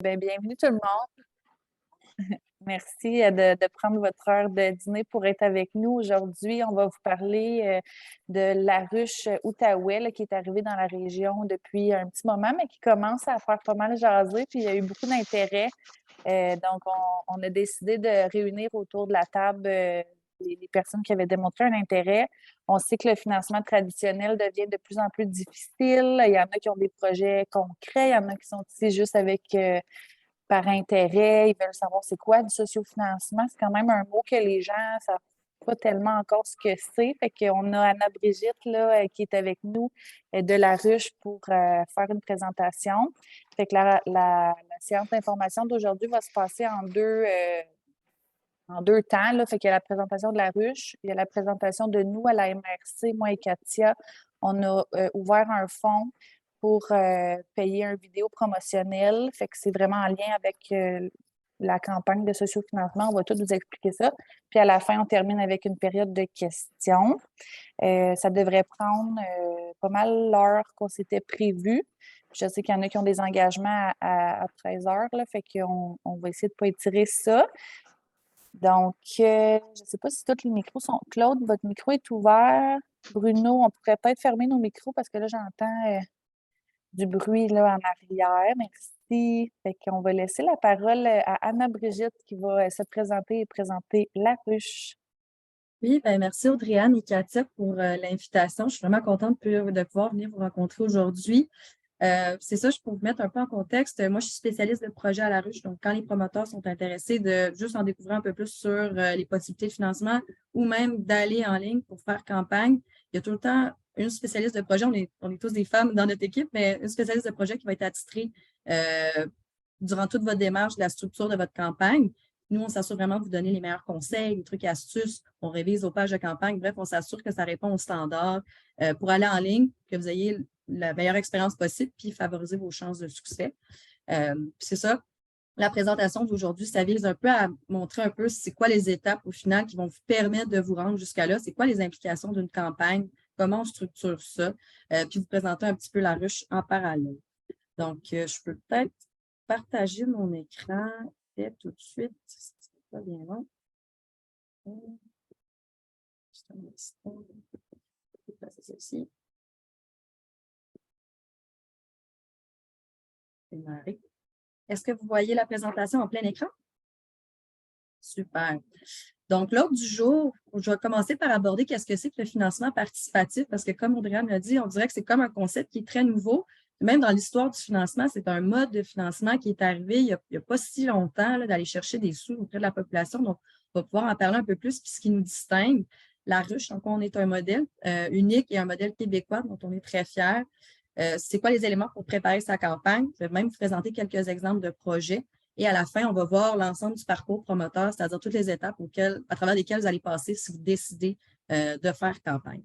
Bienvenue tout le monde. Merci, de prendre votre heure de dîner pour être avec nous. Aujourd'hui, on va vous parler, de la ruche Outaouais, là, qui est arrivée dans la région depuis un petit moment, mais qui commence à faire pas mal jaser, puis il y a eu beaucoup d'intérêt. Donc on a décidé de réunir autour de la table, les personnes qui avaient démontré un intérêt. On sait que le financement traditionnel devient de plus en plus difficile. Il y en a qui ont des projets concrets, il y en a qui sont ici juste avec, par intérêt, ils veulent savoir c'est quoi du sociofinancement. C'est quand même un mot que les gens ne savent pas tellement encore ce que c'est. Fait qu'on a Anna-Brigitte là, qui est avec nous de la ruche pour faire une présentation. Fait que la séance d'information d'aujourd'hui va se passer en deux temps. Là. Fait qu'il y a la présentation de la ruche, il y a la présentation de nous à la MRC, moi et Katia. On a ouvert un fonds pour payer un vidéo promotionnel. Fait que c'est vraiment en lien avec la campagne de sociofinancement. On va tout vous expliquer ça. Puis à la fin, on termine avec une période de questions. Ça devrait prendre pas mal l'heure qu'on s'était prévu. Je sais qu'il y en a qui ont des engagements à 13 heures, là, fait qu'on va essayer de ne pas étirer ça. Donc, je ne sais pas si tous les micros sont. Claude, votre micro est ouvert. Bruno, on pourrait peut-être fermer nos micros parce que là, j'entends du bruit là, en arrière. Merci. Fait qu'on va laisser la parole à Anna-Brigitte qui va se présenter et présenter la ruche. Oui, ben merci Audrey-Anne et Katia pour l'invitation. Je suis vraiment contente de pouvoir venir vous rencontrer aujourd'hui. C'est ça, je peux vous mettre un peu en contexte. Moi, je suis spécialiste de projet à la ruche. Donc, quand les promoteurs sont intéressés de juste en découvrir un peu plus sur les possibilités de financement ou même d'aller en ligne pour faire campagne, il y a tout le temps une spécialiste de projet. On est tous des femmes dans notre équipe, mais une spécialiste de projet qui va être attitrée durant toute votre démarche de la structure de votre campagne. Nous, on s'assure vraiment de vous donner les meilleurs conseils, les trucs et astuces. On révise vos pages de campagne. Bref, on s'assure que ça répond aux standards pour aller en ligne, que vous ayez la meilleure expérience possible puis favoriser vos chances de succès. C'est ça. La présentation d'aujourd'hui, ça vise un peu à montrer un peu c'est quoi les étapes au final qui vont vous permettre de vous rendre jusqu'à là. C'est quoi les implications d'une campagne, comment on structure ça, puis vous présenter un petit peu la ruche en parallèle. Donc, je peux peut-être partager mon écran tout de suite. C'est pas bien long. Juste un instant. Je vais passer ceci. Démarrer. Est-ce que vous voyez la présentation en plein écran? Super. Donc, l'ordre du jour, je vais commencer par aborder qu'est-ce que c'est que le financement participatif, parce que comme Audrey l'a dit, on dirait que c'est comme un concept qui est très nouveau. Même dans l'histoire du financement, c'est un mode de financement qui est arrivé il n'y a pas si longtemps d'aller chercher des sous auprès de la population. Donc, on va pouvoir en parler un peu plus. Puis ce qui nous distingue, la ruche, donc on est un modèle unique et un modèle québécois dont on est très fiers. C'est quoi les éléments pour préparer sa campagne? Je vais même vous présenter quelques exemples de projets. Et à la fin, on va voir l'ensemble du parcours promoteur, c'est-à-dire toutes les étapes à travers lesquelles vous allez passer si vous décidez de faire campagne.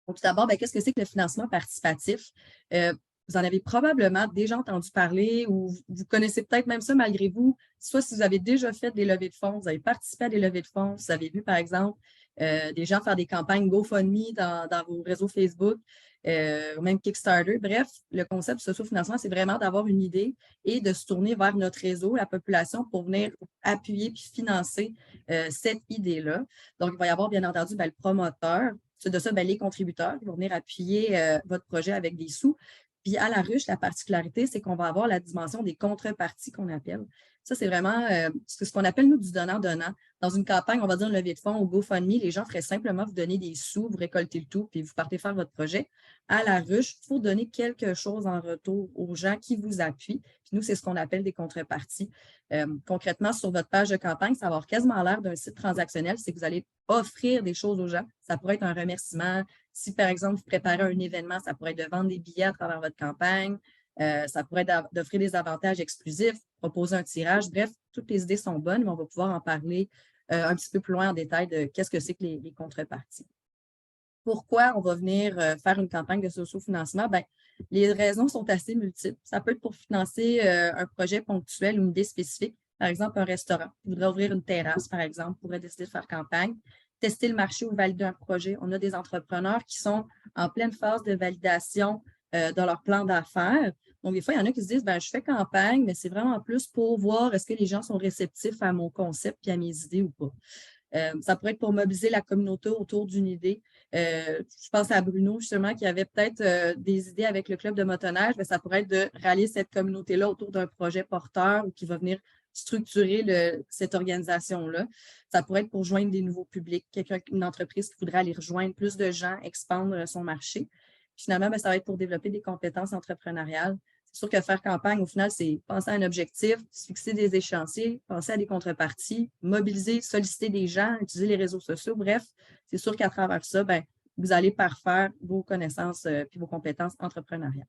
Donc, tout d'abord, qu'est-ce que c'est que le financement participatif? Vous en avez probablement déjà entendu parler ou vous connaissez peut-être même ça malgré vous, soit si vous avez déjà fait des levées de fonds, vous avez participé à des levées de fonds, vous avez vu, par exemple, des gens faire des campagnes GoFundMe dans vos réseaux Facebook, ou même Kickstarter. Bref, le concept du socio-financement, c'est vraiment d'avoir une idée et de se tourner vers notre réseau, la population, pour venir appuyer puis financer cette idée-là. Donc, il va y avoir, bien entendu, le promoteur. C'est de ça, les contributeurs qui vont venir appuyer votre projet avec des sous. Puis à la ruche, la particularité, c'est qu'on va avoir la dimension des contreparties qu'on appelle. Ça, c'est vraiment ce qu'on appelle, nous, du donnant-donnant. Dans une campagne, on va dire une levée de fonds ou GoFundMe, les gens feraient simplement vous donner des sous, vous récoltez le tout, puis vous partez faire votre projet. À la ruche, il faut donner quelque chose en retour aux gens qui vous appuient. Puis nous, c'est ce qu'on appelle des contreparties. Concrètement, sur votre page de campagne, ça va avoir quasiment l'air d'un site transactionnel, c'est que vous allez offrir des choses aux gens. Ça pourrait être un remerciement. Si, par exemple, vous préparez un événement, ça pourrait être de vendre des billets à travers votre campagne. Ça pourrait être d'offrir des avantages exclusifs, proposer un tirage. Bref, toutes les idées sont bonnes, mais on va pouvoir en parler un petit peu plus loin en détail de qu'est-ce que c'est que les contreparties. Pourquoi on va venir faire une campagne de socio-financement? Les raisons sont assez multiples. Ça peut être pour financer un projet ponctuel ou une idée spécifique. Par exemple, un restaurant qui voudrait ouvrir une terrasse, par exemple, pourrait décider de faire campagne. Tester le marché ou valider un projet. On a des entrepreneurs qui sont en pleine phase de validation de leur plan d'affaires. Donc, des fois, il y en a qui se disent, ben, je fais campagne, mais c'est vraiment plus pour voir est-ce que les gens sont réceptifs à mon concept et à mes idées ou pas. Ça pourrait être pour mobiliser la communauté autour d'une idée. Je pense à Bruno, justement, qui avait peut-être des idées avec le club de motoneige, mais ça pourrait être de rallier cette communauté-là autour d'un projet porteur ou qui va venir structurer cette organisation-là. Ça pourrait être pour joindre des nouveaux publics, une entreprise qui voudrait aller rejoindre plus de gens, expandre son marché. Finalement, ben, ça va être pour développer des compétences entrepreneuriales. C'est sûr que faire campagne, au final, c'est penser à un objectif, se fixer des échéanciers, penser à des contreparties, mobiliser, solliciter des gens, utiliser les réseaux sociaux. Bref, c'est sûr qu'à travers ça, ben, vous allez parfaire vos connaissances et vos compétences entrepreneuriales.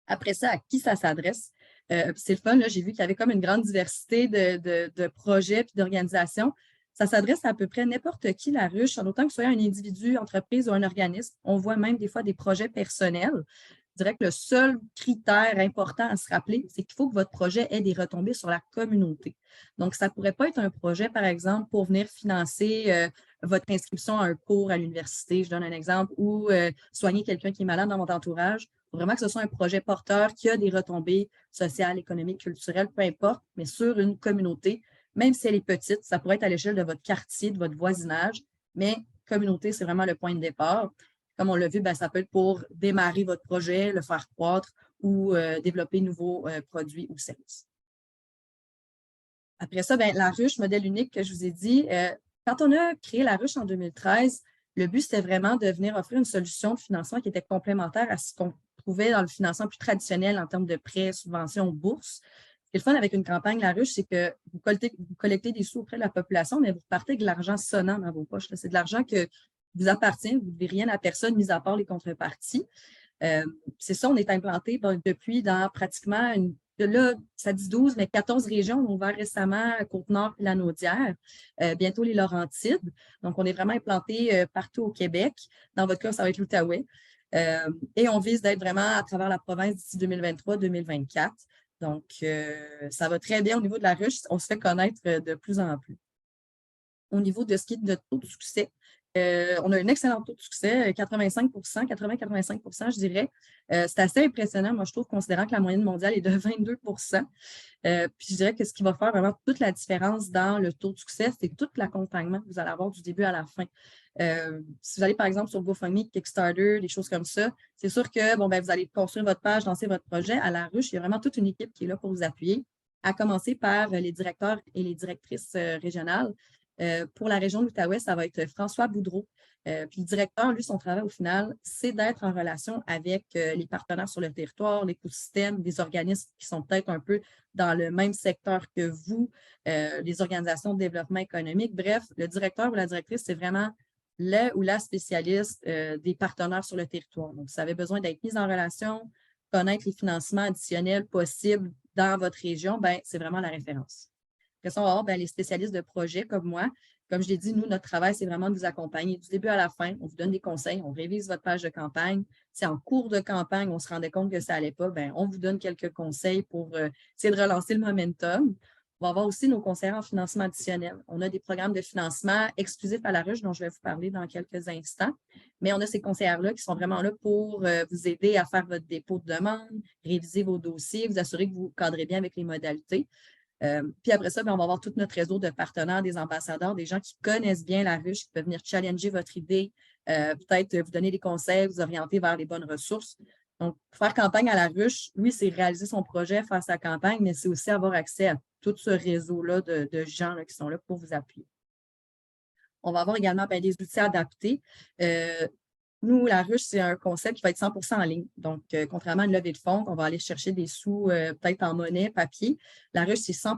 Après ça, à qui ça s'adresse? C'est le fun, là, j'ai vu qu'il y avait comme une grande diversité de projets et d'organisations. Ça s'adresse à peu près n'importe qui, la ruche, en autant que ce soit un individu, entreprise ou un organisme. On voit même des fois des projets personnels. Je dirais que le seul critère important à se rappeler, c'est qu'il faut que votre projet ait des retombées sur la communauté. Donc, ça ne pourrait pas être un projet, par exemple, pour venir financer votre inscription à un cours à l'université, je donne un exemple, ou soigner quelqu'un qui est malade dans votre entourage. Il faut vraiment que ce soit un projet porteur qui a des retombées sociales, économiques, culturelles, peu importe, mais sur une communauté, même si elle est petite, ça pourrait être à l'échelle de votre quartier, de votre voisinage, mais communauté, c'est vraiment le point de départ. Comme on l'a vu, ben, ça peut être pour démarrer votre projet, le faire croître ou développer de nouveaux produits ou services. Après ça, ben, la ruche, modèle unique que je vous ai dit, quand on a créé la ruche en 2013, le but, c'était vraiment de venir offrir une solution de financement qui était complémentaire à ce qu'on trouvait dans le financement plus traditionnel en termes de prêts, subventions, bourses. Ce qui est le fun avec une campagne La Ruche, c'est que vous collectez des sous auprès de la population, mais vous partez avec de l'argent sonnant dans vos poches. C'est de l'argent que vous appartient, vous ne devez rien à personne, mis à part les contreparties. C'est ça, on est implanté depuis dans pratiquement là, ça dit 12, mais 14 régions. On a ouvert récemment Côte-Nord et la Naudière, bientôt les Laurentides. Donc, on est vraiment implanté partout au Québec. Dans votre cas, ça va être l'Outaouais. Et on vise d'être vraiment à travers la province d'ici 2023-2024. Donc, ça va très bien au niveau de la ruche. On se fait connaître de plus en plus. Au niveau de ce qui est de notre taux de succès, on a un excellent taux de succès, 85 80-85 je dirais. C'est assez impressionnant, moi, je trouve, considérant que la moyenne mondiale est de 22 Puis je dirais que ce qui va faire vraiment toute la différence dans le taux de succès, c'est tout l'accompagnement que vous allez avoir du début à la fin. Si vous allez, par exemple, sur GoFundMe, Kickstarter, des choses comme ça, c'est sûr que bon, ben, vous allez construire votre page, lancer votre projet. À la ruche, il y a vraiment toute une équipe qui est là pour vous appuyer, à commencer par les directeurs et les directrices régionales. Pour la région de l'Outaouais, ça va être François Boudreau. Puis le directeur, lui, son travail au final, c'est d'être en relation avec les partenaires sur le territoire, l'écosystème, des organismes qui sont peut-être un peu dans le même secteur que vous, les organisations de développement économique. Bref, le directeur ou la directrice, c'est vraiment le ou la spécialiste des partenaires sur le territoire. Donc, vous avez besoin d'être mis en relation, connaître les financements additionnels possibles dans votre région, ben, c'est vraiment la référence. Après ça, on va avoir les spécialistes de projet comme moi. Comme je l'ai dit, nous, notre travail, c'est vraiment de vous accompagner du début à la fin. On vous donne des conseils, on révise votre page de campagne. Si en cours de campagne, on se rendait compte que ça n'allait pas, ben, on vous donne quelques conseils pour essayer de relancer le momentum. On va avoir aussi nos conseillers en financement additionnel. On a des programmes de financement exclusifs à la ruche dont je vais vous parler dans quelques instants. Mais on a ces conseillères-là qui sont vraiment là pour vous aider à faire votre dépôt de demande, réviser vos dossiers, vous assurer que vous cadrez bien avec les modalités. Puis après ça, bien, on va avoir tout notre réseau de partenaires, des ambassadeurs, des gens qui connaissent bien la ruche, qui peuvent venir challenger votre idée, peut-être vous donner des conseils, vous orienter vers les bonnes ressources. Donc, faire campagne à la ruche, oui, c'est réaliser son projet, faire sa campagne, mais c'est aussi avoir accès à tout ce réseau-là de gens là, qui sont là pour vous appuyer. On va avoir également des outils adaptés. Nous, la ruche, c'est un concept qui va être 100 en ligne. Donc, contrairement à une levée de fonds, on va aller chercher des sous peut-être en monnaie, papier. La ruche, c'est 100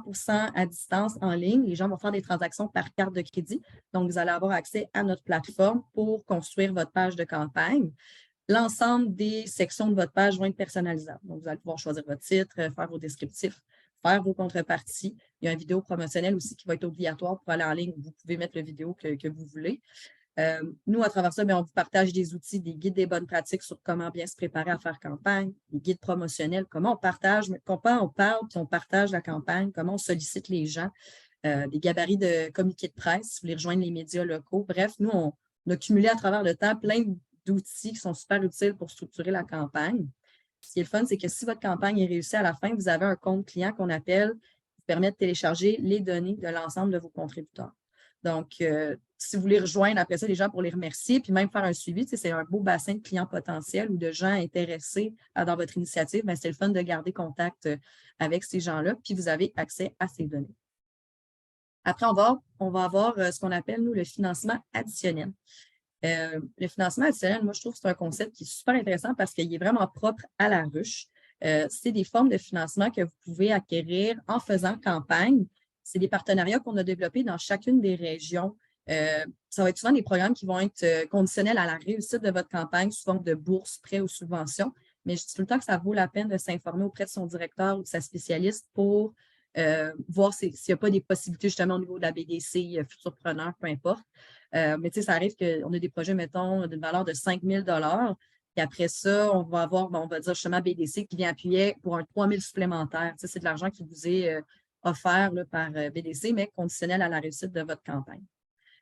à distance en ligne. Les gens vont faire des transactions par carte de crédit. Donc, vous allez avoir accès à notre plateforme pour construire votre page de campagne. L'ensemble des sections de votre page vont être personnalisables. Donc, vous allez pouvoir choisir votre titre, faire vos descriptifs, faire vos contreparties. Il y a une vidéo promotionnelle aussi qui va être obligatoire pour aller en ligne. Vous pouvez mettre la vidéo que vous voulez. Nous, à travers ça, bien, on vous partage des outils, des guides des bonnes pratiques sur comment bien se préparer à faire campagne, des guides promotionnels, comment on partage, comment on parle, puis on partage la campagne, comment on sollicite les gens, des gabarits de communiqués de presse, si vous voulez rejoindre les médias locaux. Bref, nous, on a cumulé à travers le temps plein d'outils qui sont super utiles pour structurer la campagne. Ce qui est le fun, c'est que si votre campagne est réussie à la fin, vous avez un compte client qu'on appelle, qui permet de télécharger les données de l'ensemble de vos contributeurs. Donc, si vous voulez rejoindre après ça les gens pour les remercier, puis même faire un suivi, c'est un beau bassin de clients potentiels ou de gens intéressés dans votre initiative, c'est le fun de garder contact avec ces gens-là, puis vous avez accès à ces données. Après, on va avoir ce qu'on appelle, nous, le financement additionnel. Le financement additionnel, moi, je trouve que c'est un concept qui est super intéressant parce qu'il est vraiment propre à la ruche. C'est des formes de financement que vous pouvez acquérir en faisant campagne. C'est des partenariats qu'on a développés dans chacune des régions. Ça va être souvent des programmes qui vont être conditionnels à la réussite de votre campagne sous forme de bourses, prêts ou subventions. Mais je dis tout le temps que ça vaut la peine de s'informer auprès de son directeur ou de sa spécialiste pour voir s'il n'y a pas des possibilités justement au niveau de la BDC, Futurpreneur, peu importe. Mais ça arrive qu'on a des projets, mettons, d'une valeur de 5 000 puis après ça, on va avoir, on va dire justement BDC qui vient appuyer pour un 3 000 supplémentaire. C'est de l'argent qui vous est offert là, par BDC, mais conditionnel à la réussite de votre campagne.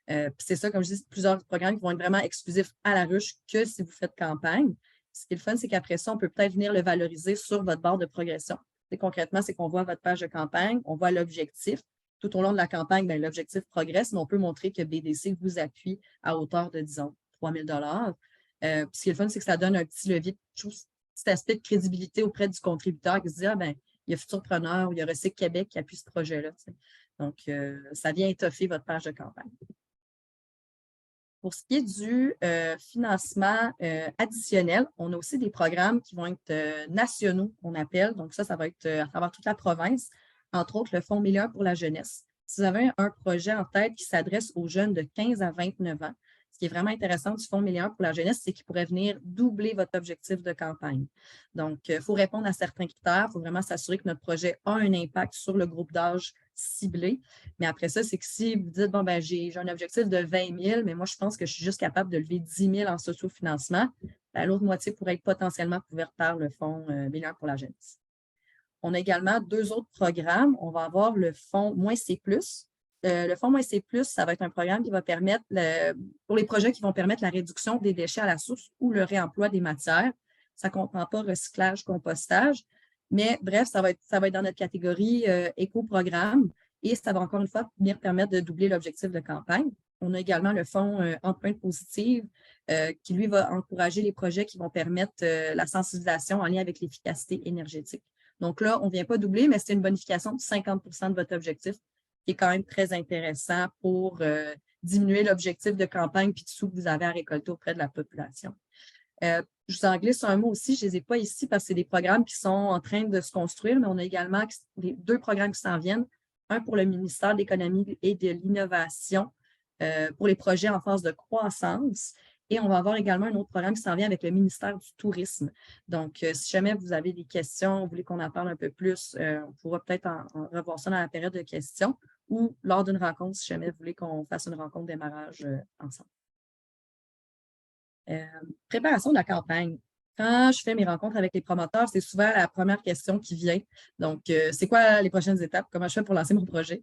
Puis c'est ça, comme je dis, plusieurs programmes qui vont être vraiment exclusifs à la ruche que si vous faites campagne. Ce qui est le fun, c'est qu'après ça, on peut peut-être venir le valoriser sur votre barre de progression. Concrètement, c'est qu'on voit votre page de campagne, on voit l'objectif. Tout au long de la campagne, l'objectif progresse, mais on peut montrer que BDC vous appuie à hauteur de, disons, 3 000 Puis ce qui est le fun, c'est que ça donne un petit levier, petit aspect de crédibilité auprès du contributeur qui se dit, il y a Futurpreneur ou il y a Recycle Québec qui appuie ce projet-là. Donc, ça vient étoffer votre page de campagne. Pour ce qui est du financement additionnel, on a aussi des programmes qui vont être nationaux, qu'on appelle. Donc, ça va être à travers toute la province, entre autres le Fonds Milliard pour la jeunesse. Si vous avez un projet en tête qui s'adresse aux jeunes de 15 à 29 ans, ce qui est vraiment intéressant du Fonds Milliard pour la jeunesse, c'est qu'il pourrait venir doubler votre objectif de campagne. Donc, il faut répondre à certains critères. Il faut vraiment s'assurer que notre projet a un impact sur le groupe d'âge ciblé. Mais après ça, c'est que si vous dites, j'ai un objectif de 20 000, mais moi, je pense que je suis juste capable de lever 10 000 en sociofinancement, l'autre moitié pourrait être potentiellement couverte par le Fonds Milliard pour la jeunesse. On a également 2 autres programmes. On va avoir le Fonds -C+. Le Fonds -C+, ça va être un programme qui va permettre, pour les projets qui vont permettre la réduction des déchets à la source ou le réemploi des matières. Ça ne comprend pas recyclage, compostage, mais bref, ça va être dans notre catégorie éco-programme et ça va encore une fois venir permettre de doubler l'objectif de campagne. On a également le Fonds empreinte positive qui, lui, va encourager les projets qui vont permettre la sensibilisation en lien avec l'efficacité énergétique. Donc là, on ne vient pas doubler, mais c'est une bonification de 50 de votre objectif, qui est quand même très intéressant pour diminuer l'objectif de campagne puis de sous que vous avez à récolter auprès de la population. Je vous en glisse un mot aussi, je ne les ai pas ici parce que c'est des programmes qui sont en train de se construire, mais on a également 2 programmes qui s'en viennent. Un pour le ministère de l'Économie et de l'Innovation pour les projets en phase de croissance. Et on va avoir également un autre programme qui s'en vient avec le ministère du Tourisme. Donc, si jamais vous avez des questions, vous voulez qu'on en parle un peu plus, on pourra peut-être en revoir ça dans la période de questions ou lors d'une rencontre, si jamais vous voulez qu'on fasse une rencontre démarrage ensemble. Préparation de la campagne. Quand je fais mes rencontres avec les promoteurs, c'est souvent la première question qui vient. Donc, c'est quoi les prochaines étapes? Comment je fais pour lancer mon projet?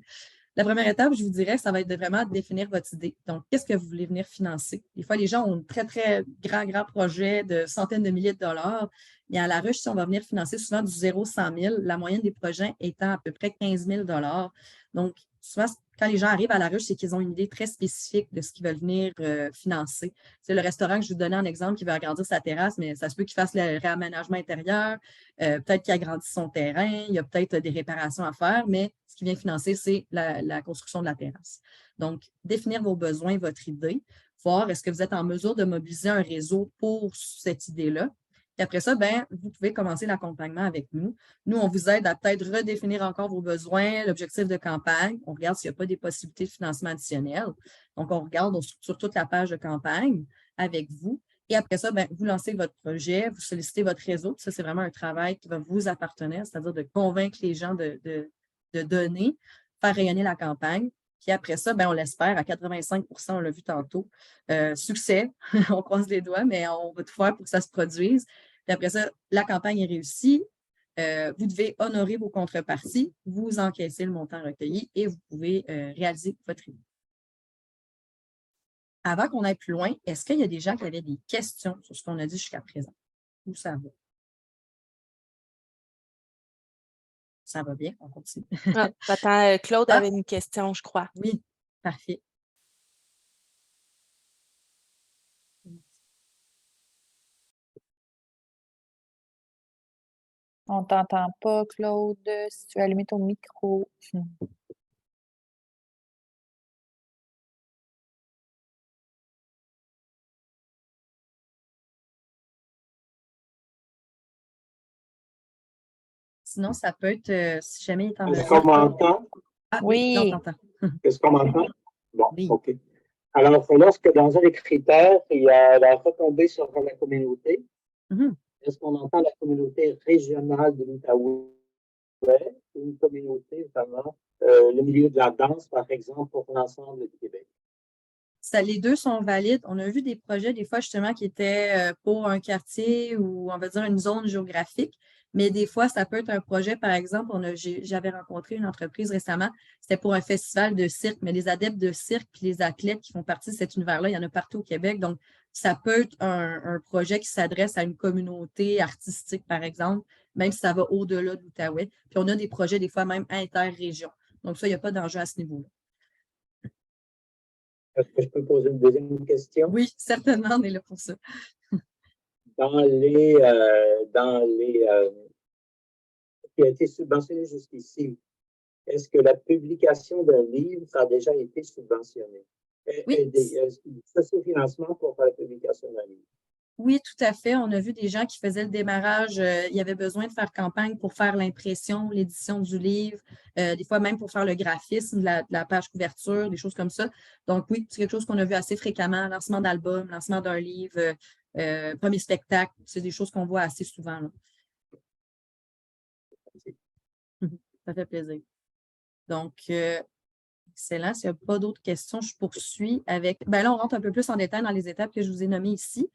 La première étape, je vous dirais, ça va être de vraiment définir votre idée. Donc, qu'est-ce que vous voulez venir financer? Des fois, les gens ont un très, très grand projet de centaines de milliers de dollars. Mais à la ruche, si on va venir financer souvent du 0 100 000, la moyenne des projets étant à peu près 15 000 dollars. Donc, souvent, quand les gens arrivent à la ruche, c'est qu'ils ont une idée très spécifique de ce qu'ils veulent venir financer. C'est le restaurant que je vous donnais en exemple qui veut agrandir sa terrasse, mais ça se peut qu'il fasse le réaménagement intérieur, peut-être qu'il agrandisse son terrain, il y a peut-être des réparations à faire, mais ce qui vient financer, c'est la construction de la terrasse. Donc, définir vos besoins, votre idée, voir est-ce que vous êtes en mesure de mobiliser un réseau pour cette idée-là. Et après ça, vous pouvez commencer l'accompagnement avec nous. Nous, on vous aide à peut-être redéfinir encore vos besoins, l'objectif de campagne. On regarde s'il n'y a pas des possibilités de financement additionnel. Donc, on regarde, on structure toute la page de campagne avec vous. Et après ça, vous lancez votre projet, vous sollicitez votre réseau. Ça, c'est vraiment un travail qui va vous appartenir, c'est-à-dire de convaincre les gens de donner, faire rayonner la campagne. Puis après ça, on l'espère à 85 % on l'a vu tantôt. Succès, on croise les doigts, mais on va tout faire pour que ça se produise. Puis après ça, la campagne est réussie. Vous devez honorer vos contreparties, vous encaissez le montant recueilli et vous pouvez réaliser votre idée. Avant qu'on aille plus loin, est-ce qu'il y a des gens qui avaient des questions sur ce qu'on a dit jusqu'à présent? Où ça va? Ça va bien, on continue. Ah, attends, Claude avait une question, je crois. Oui, parfait. On ne t'entend pas, Claude, si tu as allumé ton micro. Sinon, ça peut être, si jamais il est en Est-ce mesure. qu'on m'entend? Ah oui, là, on Oui. t'entend. Est-ce qu'on m'entend? Bon, Oui. OK. Alors, lorsque dans un des critères, il y a la retombée sur la communauté, Mhm. est-ce qu'on entend la communauté régionale de l'Outaouais ou une communauté vraiment, le milieu de la danse, par exemple, pour l'ensemble du Québec? Les deux sont valides. On a vu des projets, des fois, justement, qui étaient pour un quartier ou, on va dire, une zone géographique. Mais des fois, ça peut être un projet, par exemple, j'avais rencontré une entreprise récemment, c'était pour un festival de cirque, mais les adeptes de cirque et les athlètes qui font partie de cet univers-là, il y en a partout au Québec. Donc, ça peut être un projet qui s'adresse à une communauté artistique, par exemple, même si ça va au-delà de l'Outaouais. Puis, on a des projets, des fois, même inter-régions. Donc, ça, il n'y a pas d'enjeu à ce niveau-là. Est-ce que je peux poser une deuxième question? Oui, certainement, on est là pour ça. Dans les qui a été subventionné jusqu'ici, est-ce que la publication d'un livre a déjà été subventionnée? Oui. Socio-financement pour faire la publication d'un livre. Oui, tout à fait. On a vu des gens qui faisaient le démarrage. Il y avait besoin de faire campagne pour faire l'impression, l'édition du livre, des fois même pour faire le graphisme de la page couverture, des choses comme ça. Donc oui, c'est quelque chose qu'on a vu assez fréquemment, lancement d'album, lancement d'un livre, premier spectacle. C'est des choses qu'on voit assez souvent, là. Ça fait plaisir. Donc, excellent. S'il n'y a pas d'autres questions, je poursuis avec. Ben là, on rentre un peu plus en détail dans les étapes que je vous ai nommées ici.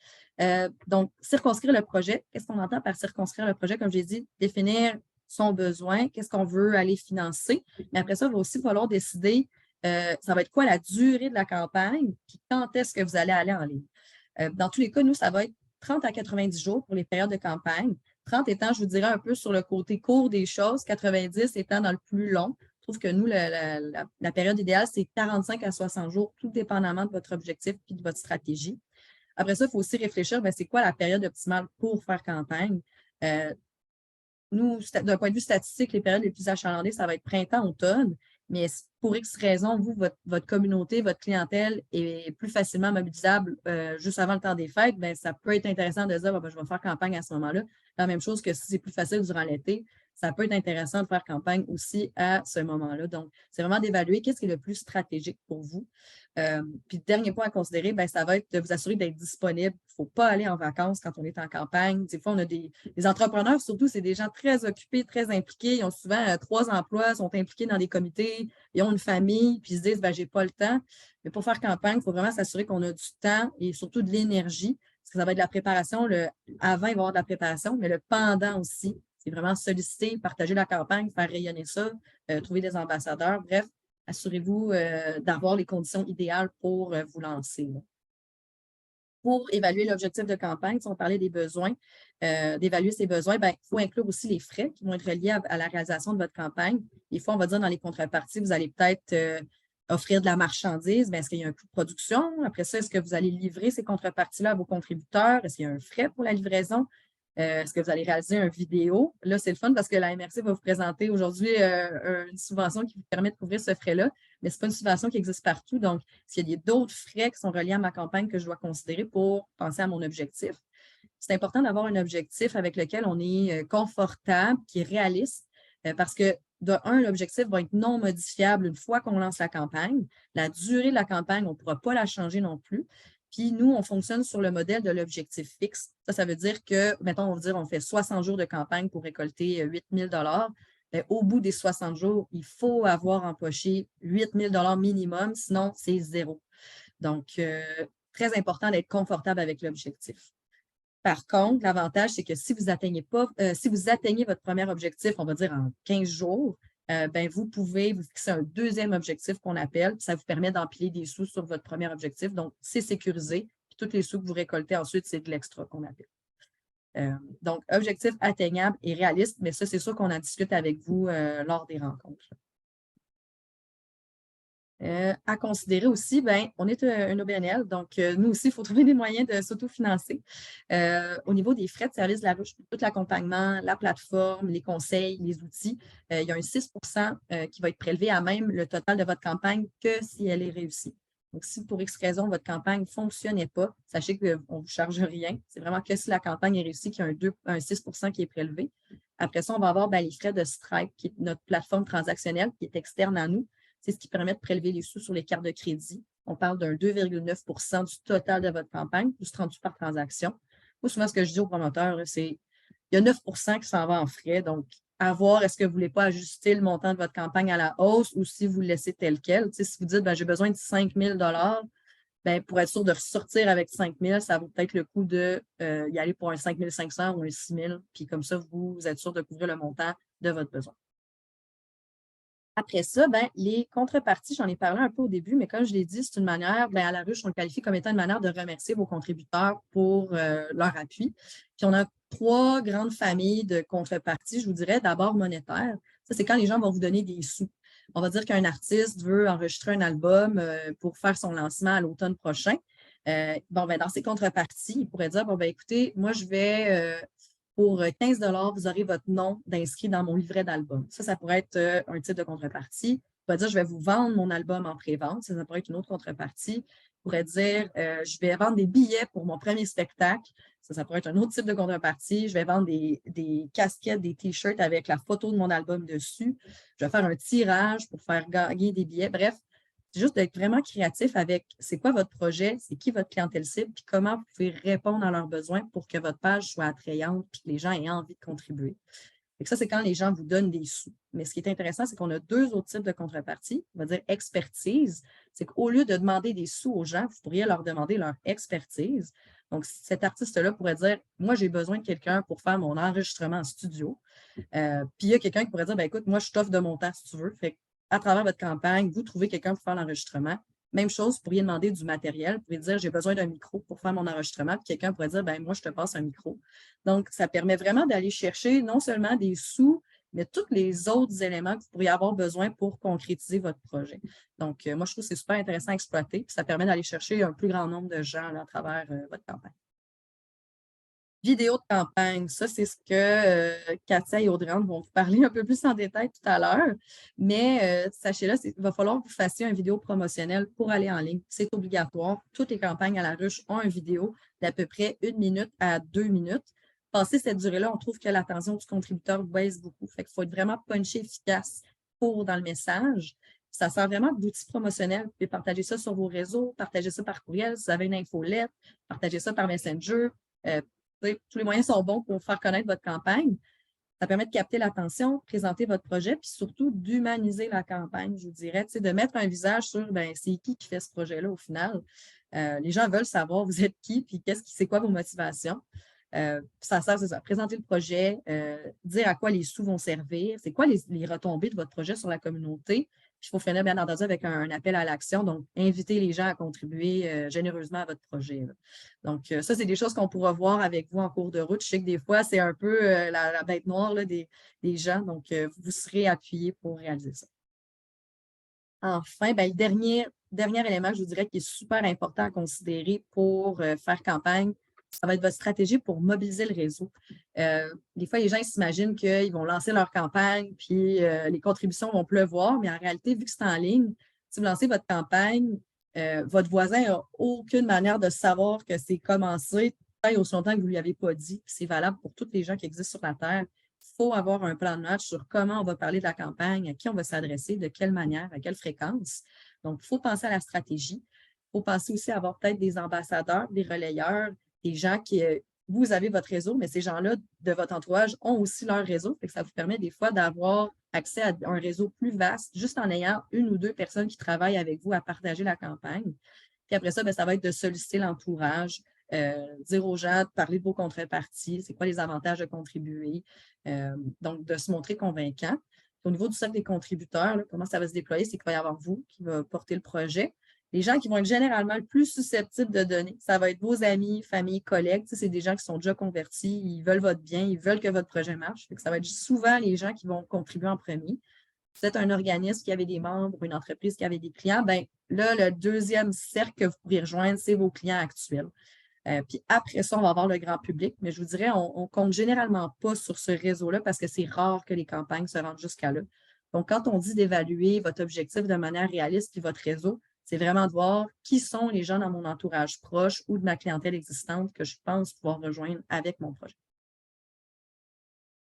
Donc, circonscrire le projet. Qu'est-ce qu'on entend par circonscrire le projet? Comme j'ai dit, définir son besoin, qu'est-ce qu'on veut aller financer. Mais après ça, il va aussi falloir décider, ça va être quoi la durée de la campagne, puis quand est-ce que vous allez aller en ligne. Dans tous les cas, nous, ça va être 30 à 90 jours pour les périodes de campagne. 30 étant, je vous dirais, un peu sur le côté court des choses, 90 étant dans le plus long. Je trouve que nous, la période idéale, c'est 45 à 60 jours, tout dépendamment de votre objectif et de votre stratégie. Après ça, il faut aussi réfléchir, c'est quoi la période optimale pour faire campagne? Nous, d'un point de vue statistique, les périodes les plus achalandées, ça va être printemps-automne, mais pour X raisons, vous, votre communauté, votre clientèle est plus facilement mobilisable juste avant le temps des fêtes, ça peut être intéressant de dire je vais faire campagne à ce moment-là. La même chose que si c'est plus facile durant l'été, ça peut être intéressant de faire campagne aussi à ce moment-là. Donc, c'est vraiment d'évaluer qu'est-ce qui est le plus stratégique pour vous. Puis, le dernier point à considérer, ça va être de vous assurer d'être disponible. Il ne faut pas aller en vacances quand on est en campagne. Des fois, on a des entrepreneurs, surtout, c'est des gens très occupés, très impliqués. Ils ont souvent 3 emplois, sont impliqués dans des comités, ils ont une famille, puis ils se disent, j'ai pas le temps. Mais pour faire campagne, il faut vraiment s'assurer qu'on a du temps et surtout de l'énergie, parce que ça va être de la préparation. Avant, il va y avoir de la préparation, mais le pendant aussi. C'est vraiment solliciter, partager la campagne, faire rayonner ça, trouver des ambassadeurs. Bref, assurez-vous d'avoir les conditions idéales pour vous lancer, là. Pour évaluer l'objectif de campagne, si on parlait des besoins, d'évaluer ces besoins, il faut inclure aussi les frais qui vont être reliés à la réalisation de votre campagne. Des fois, on va dire dans les contreparties, vous allez peut-être offrir de la marchandise. Est-ce qu'il y a un coût de production? Après ça, est-ce que vous allez livrer ces contreparties-là à vos contributeurs? Est-ce qu'il y a un frais pour la livraison? Est-ce que vous allez réaliser une vidéo? Là, c'est le fun parce que la MRC va vous présenter aujourd'hui une subvention qui vous permet de couvrir ce frais-là, mais ce n'est pas une subvention qui existe partout. Donc, s'il y a d'autres frais qui sont reliés à ma campagne que je dois considérer pour penser à mon objectif, c'est important d'avoir un objectif avec lequel on est confortable, qui est réaliste, parce que de un, l'objectif va être non modifiable une fois qu'on lance la campagne. La durée de la campagne, on ne pourra pas la changer non plus. Puis nous, on fonctionne sur le modèle de l'objectif fixe. Ça veut dire que, mettons, on va dire on fait 60 jours de campagne pour récolter 8 000 au bout des 60 jours, il faut avoir empoché 8 000 minimum, sinon c'est zéro. Donc, très important d'être confortable avec l'objectif. Par contre, l'avantage, c'est que si vous atteignez votre premier objectif, on va dire en 15 jours, vous pouvez vous fixer un deuxième objectif qu'on appelle, puis ça vous permet d'empiler des sous sur votre premier objectif. Donc, c'est sécurisé. Puis tous les sous que vous récoltez ensuite, c'est de l'extra qu'on appelle. Donc, objectif atteignable et réaliste, mais ça, c'est sûr qu'on en discute avec vous lors des rencontres. À considérer aussi, ben, on est un OBNL, donc nous aussi, il faut trouver des moyens de s'autofinancer. Au niveau des frais de service de la ruche, tout l'accompagnement, la plateforme, les conseils, les outils, il y a un 6 qui va être prélevé à même le total de votre campagne que si elle est réussie. Donc, si pour X raison, votre campagne ne fonctionnait pas, sachez qu'on ne vous charge rien. C'est vraiment que si la campagne est réussie qu'il y a un 6 qui est prélevé. Après ça, on va avoir les frais de Stripe, qui est notre plateforme transactionnelle, qui est externe à nous. C'est ce qui permet de prélever les sous sur les cartes de crédit. On parle d'un 2,9 du total de votre campagne, plus 38 par transaction. Moi, souvent, ce que je dis aux promoteurs, c'est il y a 9 qui s'en va en frais. Donc, à voir, est-ce que vous ne voulez pas ajuster le montant de votre campagne à la hausse ou si vous le laissez tel quel. Si vous dites, j'ai besoin de 5 000 pour être sûr de ressortir avec 5 000, ça vaut peut-être le coup de y aller pour un 5 500 ou un 6 000. Puis comme ça, vous êtes sûr de couvrir le montant de votre besoin. Après ça, les contreparties, j'en ai parlé un peu au début, mais comme je l'ai dit, c'est une manière, à la ruche, on le qualifie comme étant une manière de remercier vos contributeurs pour leur appui. Puis on a 3 grandes familles de contreparties, je vous dirais. D'abord, monétaire. Ça, c'est quand les gens vont vous donner des sous. On va dire qu'un artiste veut enregistrer un album pour faire son lancement à l'automne prochain. Dans ces contreparties, il pourrait dire, écoutez, moi, je vais pour 15 vous aurez votre nom d'inscrit dans mon livret d'album. Ça pourrait être un type de contrepartie. On va dire, je vais vous vendre mon album en pré-vente. Ça pourrait être une autre contrepartie. On pourrait dire, je vais vendre des billets pour mon premier spectacle. Ça pourrait être un autre type de contrepartie. Je vais vendre des casquettes, des T-shirts avec la photo de mon album dessus. Je vais faire un tirage pour faire gagner des billets. Bref, c'est juste d'être vraiment créatif avec c'est quoi votre projet, c'est qui votre clientèle cible, puis comment vous pouvez répondre à leurs besoins pour que votre page soit attrayante puis que les gens aient envie de contribuer. Et ça, c'est quand les gens vous donnent des sous. Mais ce qui est intéressant, c'est qu'on a 2 autres types de contrepartie. On va dire expertise. C'est qu'au lieu de demander des sous aux gens, vous pourriez leur demander leur expertise. Donc, cet artiste-là pourrait dire, moi, j'ai besoin de quelqu'un pour faire mon enregistrement en studio. Puis, il y a quelqu'un qui pourrait dire, écoute, moi, je t'offre de mon temps si tu veux. Fait à travers votre campagne, vous trouvez quelqu'un pour faire l'enregistrement. Même chose, vous pourriez demander du matériel. Vous pourriez dire, j'ai besoin d'un micro pour faire mon enregistrement. Puis quelqu'un pourrait dire, moi, je te passe un micro. Donc, ça permet vraiment d'aller chercher non seulement des sous, mais tous les autres éléments que vous pourriez avoir besoin pour concrétiser votre projet. Donc, moi, je trouve que c'est super intéressant à exploiter. Puis ça permet d'aller chercher un plus grand nombre de gens à travers votre campagne. Vidéo de campagne, ça, c'est ce que Katia et Audrey vont vous parler un peu plus en détail tout à l'heure. Mais sachez-le, il va falloir que vous fassiez une vidéo promotionnelle pour aller en ligne. C'est obligatoire. Toutes les campagnes à la ruche ont une vidéo d'à peu près 1 minute à 2 minutes. Passé cette durée-là, on trouve que l'attention du contributeur baisse beaucoup. Fait qu'il faut être vraiment punché efficace dans le message. Ça sert vraiment d'outil promotionnel. Vous pouvez partager ça sur vos réseaux, partager ça par courriel, si vous avez une infolette, partager ça par Messenger. Tous les moyens sont bons pour faire connaître votre campagne. Ça permet de capter l'attention, présenter votre projet, puis surtout d'humaniser la campagne, je vous dirais, de mettre un visage sur c'est qui fait ce projet-là au final. Les gens veulent savoir vous êtes qui, puis c'est quoi vos motivations. Ça sert, c'est ça, présenter le projet, dire à quoi les sous vont servir, c'est quoi les retombées de votre projet sur la communauté. Puis il faut finir, bien entendu, avec un appel à l'action, donc inviter les gens à contribuer généreusement à votre projet. Là. Donc, ça, c'est des choses qu'on pourra voir avec vous en cours de route. Je sais que des fois, c'est un peu la bête noire là, des gens, donc vous serez appuyés pour réaliser ça. Enfin, le dernier élément, je vous dirais, qui est super important à considérer pour faire campagne, ça va être votre stratégie pour mobiliser le réseau. Des fois, les gens s'imaginent qu'ils vont lancer leur campagne, puis les contributions vont pleuvoir, mais en réalité, vu que c'est en ligne, si vous lancez votre campagne, votre voisin n'a aucune manière de savoir que c'est commencé tant et aussi longtemps que vous ne lui avez pas dit. C'est valable pour tous les gens qui existent sur la Terre. Il faut avoir un plan de match sur comment on va parler de la campagne, à qui on va s'adresser, de quelle manière, à quelle fréquence. Donc, il faut penser à la stratégie. Il faut penser aussi à avoir peut-être des ambassadeurs, des relayeurs, des gens qui, vous avez votre réseau, mais ces gens-là de votre entourage ont aussi leur réseau. Fait que ça vous permet des fois d'avoir accès à un réseau plus vaste, juste en ayant 1 ou 2 personnes qui travaillent avec vous à partager la campagne. Puis après ça, ça va être de solliciter l'entourage, dire aux gens de parler de vos contreparties, c'est quoi les avantages de contribuer. Donc, de se montrer convaincant. Puis au niveau du cercle des contributeurs, là, comment ça va se déployer, c'est qu'il va y avoir vous qui va porter le projet. Les gens qui vont être généralement le plus susceptibles de donner, ça va être vos amis, famille, collègues. Tu sais, c'est des gens qui sont déjà convertis, ils veulent votre bien, ils veulent que votre projet marche. Fait que ça va être souvent les gens qui vont contribuer en premier. Vous êtes un organisme qui avait des membres, une entreprise qui avait des clients, bien là, le deuxième cercle que vous pourriez rejoindre, c'est vos clients actuels. Puis après ça, on va avoir le grand public, mais je vous dirais, on ne compte généralement pas sur ce réseau-là parce que c'est rare que les campagnes se rendent jusqu'à là. Donc, quand on dit d'évaluer votre objectif de manière réaliste puis votre réseau, c'est vraiment de voir qui sont les gens dans mon entourage proche ou de ma clientèle existante que je pense pouvoir rejoindre avec mon projet.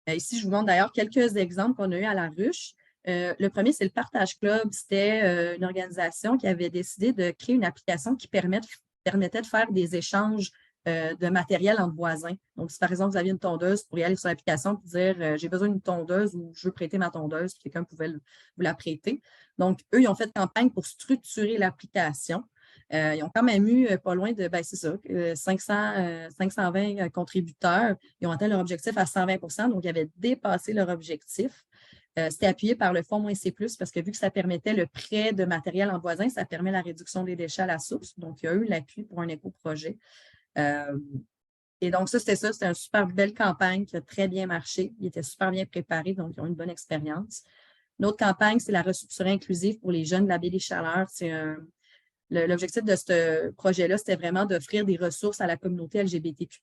Ici, je vous montre d'ailleurs quelques exemples qu'on a eu à La Ruche. Le premier, c'est le Partage Club. C'était une organisation qui avait décidé de créer une application qui permettait de faire des échanges de matériel entre voisins. Donc, si par exemple, vous aviez une tondeuse, vous pourriez aller sur l'application et dire j'ai besoin d'une tondeuse ou je veux prêter ma tondeuse, puis quelqu'un pouvait vous la prêter. Donc, eux, ils ont fait campagne pour structurer l'application. Ils ont quand même eu pas loin de, c'est ça, 520 contributeurs. Ils ont atteint leur objectif à 120 %, donc ils avaient dépassé leur objectif. C'était appuyé par le fonds -C+, parce que vu que ça permettait le prêt de matériel en voisin, ça permet la réduction des déchets à la source. Donc, il y a eu l'appui pour un éco-projet. Et donc, c'était une super belle campagne qui a très bien marché. Ils étaient super bien préparés, donc ils ont une bonne expérience. Une autre campagne, c'est la ressourcerie inclusive pour les jeunes de la Baie des Chaleurs. L'objectif de ce projet-là, c'était vraiment d'offrir des ressources à la communauté LGBTQ+,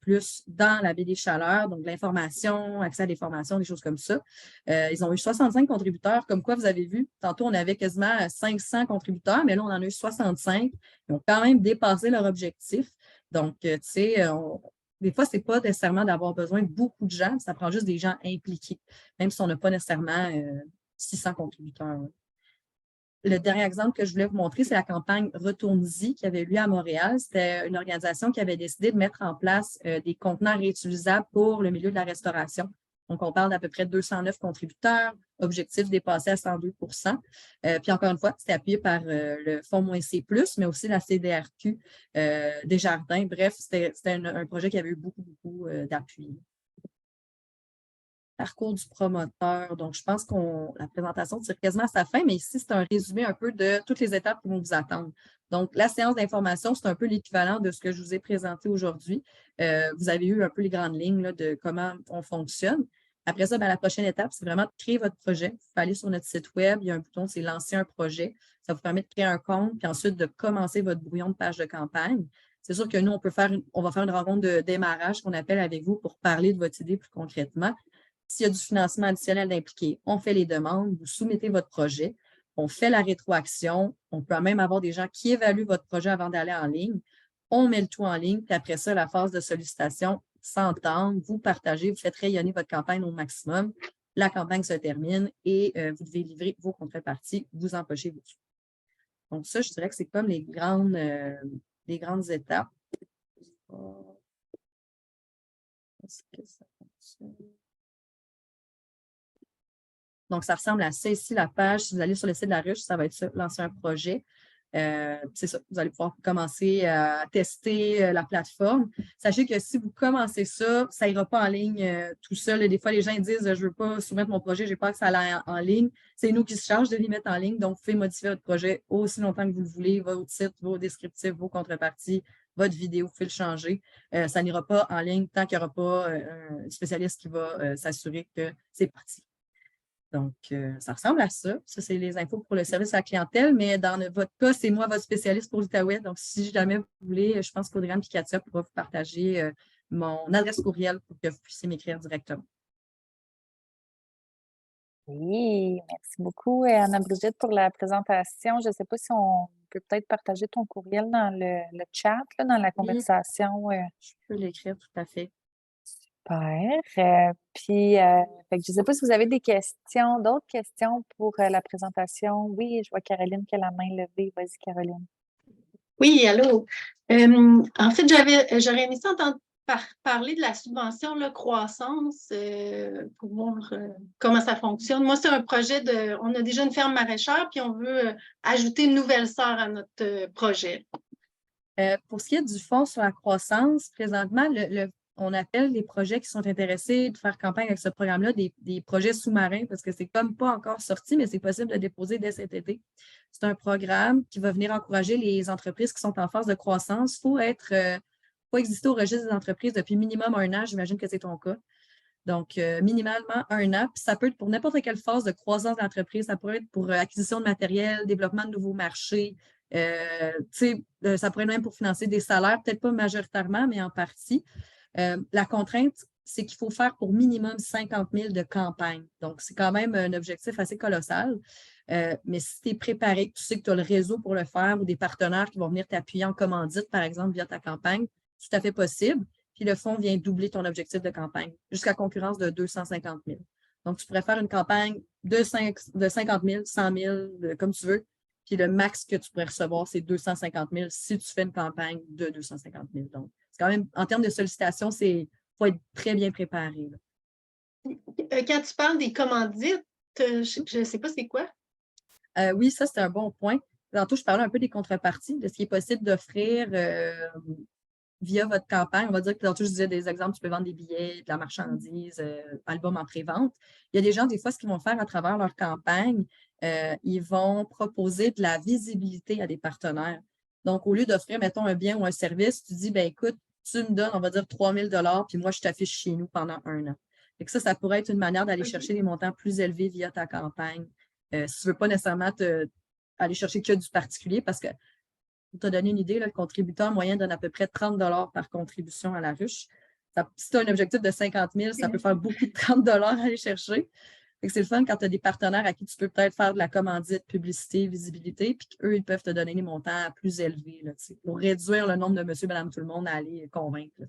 dans la Baie des Chaleurs, donc de l'information, accès à des formations, des choses comme ça. Ils ont eu 65 contributeurs, comme quoi vous avez vu, tantôt on avait quasiment 500 contributeurs, mais là on en a eu 65. Ils ont quand même dépassé leur objectif. Donc, tu sais, des fois, ce n'est pas nécessairement d'avoir besoin de beaucoup de gens, ça prend juste des gens impliqués, même si on n'a pas nécessairement 600 contributeurs. Le dernier exemple que je voulais vous montrer, c'est la campagne Retourne-y qui avait lieu à Montréal. C'était une organisation qui avait décidé de mettre en place des contenants réutilisables pour le milieu de la restauration. Donc, on parle d'à peu près 209 contributeurs, objectif dépassé à 102 %. Puis encore une fois, c'était appuyé par le fonds -C+, mais aussi la CDRQ Desjardins. Bref, c'était un projet qui avait eu beaucoup d'appui. Parcours du promoteur. Donc, je pense que la présentation tire quasiment à sa fin, mais ici, c'est un résumé un peu de toutes les étapes qui vont vous attendre. Donc, la séance d'information, c'est un peu l'équivalent de ce que je vous ai présenté aujourd'hui. Vous avez eu un peu les grandes lignes là, de comment on fonctionne. Après ça, la prochaine étape, c'est vraiment de créer votre projet. Vous pouvez aller sur notre site web, il y a un bouton, c'est « Lancer un projet ». Ça vous permet de créer un compte, puis ensuite de commencer votre brouillon de page de campagne. C'est sûr que nous, on va faire une rencontre de démarrage qu'on appelle avec vous pour parler de votre idée plus concrètement. S'il y a du financement additionnel d'impliquer, on fait les demandes, vous soumettez votre projet, on fait la rétroaction, on peut même avoir des gens qui évaluent votre projet avant d'aller en ligne, on met le tout en ligne, puis après ça, la phase de sollicitation s'entend, vous partagez, vous faites rayonner votre campagne au maximum, la campagne se termine et vous devez livrer vos contreparties, vous empochez vos sous. Donc ça, je dirais que c'est comme les grandes étapes. Est-ce que ça fonctionne? Donc, ça ressemble à ça ici, la page. Si vous allez sur le site de La Ruche, ça va être ça, lancer un projet. C'est ça, vous allez pouvoir commencer à tester la plateforme. Sachez que si vous commencez ça, ça n'ira pas en ligne tout seul. Des fois, les gens disent « je ne veux pas soumettre mon projet, j'ai peur que ça aille en ligne ». C'est nous qui se charge de les mettre en ligne. Donc, vous pouvez modifier votre projet aussi longtemps que vous le voulez, votre titre, vos descriptifs, vos contreparties, votre vidéo, vous pouvez le changer. Ça n'ira pas en ligne tant qu'il n'y aura pas un spécialiste qui va s'assurer que c'est parti. Donc, ça ressemble à ça. Ça, c'est les infos pour le service à la clientèle, mais dans votre cas, c'est moi votre spécialiste pour l'Outaouais. Donc, si jamais vous voulez, je pense qu'Audrey puis Katia pourra vous partager mon adresse courriel pour que vous puissiez m'écrire directement. Oui, merci beaucoup, Anna-Brigitte, pour la présentation. Je ne sais pas si on peut peut-être partager ton courriel dans le chat, là, dans la conversation. Je peux l'écrire tout à fait. Super. Puis, fait que je ne sais pas si vous avez d'autres questions pour la présentation. Oui, je vois Caroline qui a la main levée. Vas-y, Caroline. Oui, allô. En fait, j'aurais aimé ça entendre parler de la subvention croissance pour voir comment ça fonctionne. Moi, c'est un projet on a déjà une ferme maraîchère, puis on veut ajouter une nouvelle sœur à notre projet. Pour ce qui est du fonds sur la croissance, présentement, le on appelle les projets qui sont intéressés de faire campagne avec ce programme-là des projets sous-marins parce que c'est comme pas encore sorti, mais c'est possible de déposer dès cet été. C'est un programme qui va venir encourager les entreprises qui sont en phase de croissance. Il faut exister au registre des entreprises depuis minimum 1 an. J'imagine que c'est ton cas. Donc, minimalement 1 an. Puis ça peut être pour n'importe quelle phase de croissance d'entreprise. Ça pourrait être pour acquisition de matériel, développement de nouveaux marchés. Ça pourrait être même pour financer des salaires, peut-être pas majoritairement, mais en partie. La contrainte, c'est qu'il faut faire pour minimum 50 000 de campagne. Donc, c'est quand même un objectif assez colossal. Mais si tu es préparé, que tu sais que tu as le réseau pour le faire ou des partenaires qui vont venir t'appuyer en commandite, par exemple, via ta campagne, c'est tout à fait possible. Puis le fonds vient doubler ton objectif de campagne jusqu'à concurrence de 250 000. Donc, tu pourrais faire une campagne de 50 000, 100 000, comme tu veux. Puis le max que tu pourrais recevoir, c'est 250 000 si tu fais une campagne de 250 000. Donc, c'est quand même, en termes de sollicitation, il faut être très bien préparé. Quand tu parles des commandites, je ne sais pas c'est quoi. Oui, ça, c'est un bon point. Tantôt, je parlais un peu des contreparties, de ce qui est possible d'offrir via votre campagne. On va dire que tantôt, je disais des exemples, tu peux vendre des billets, de la marchandise, album en pré-vente. Il y a des gens, des fois, ce qu'ils vont faire à travers leur campagne, ils vont proposer de la visibilité à des partenaires. Donc, au lieu d'offrir, mettons, un bien ou un service, tu dis, ben écoute, tu me donnes, on va dire, 3 000 $ puis moi, je t'affiche chez nous pendant 1 an. Et que ça pourrait être une manière d'aller chercher des montants plus élevés via ta campagne. Si tu ne veux pas nécessairement aller chercher que du particulier, parce que pour te donner une idée, là, le contributeur moyen donne à peu près 30 $ par contribution à la ruche. Si tu as un objectif de 50 000, ça peut faire beaucoup de 30 $ à aller chercher. C'est le fun quand tu as des partenaires à qui tu peux peut-être faire de la commandite, publicité, visibilité, puis qu'eux, ils peuvent te donner des montants plus élevés là, pour réduire le nombre de monsieur, madame, tout le monde à aller convaincre. Là,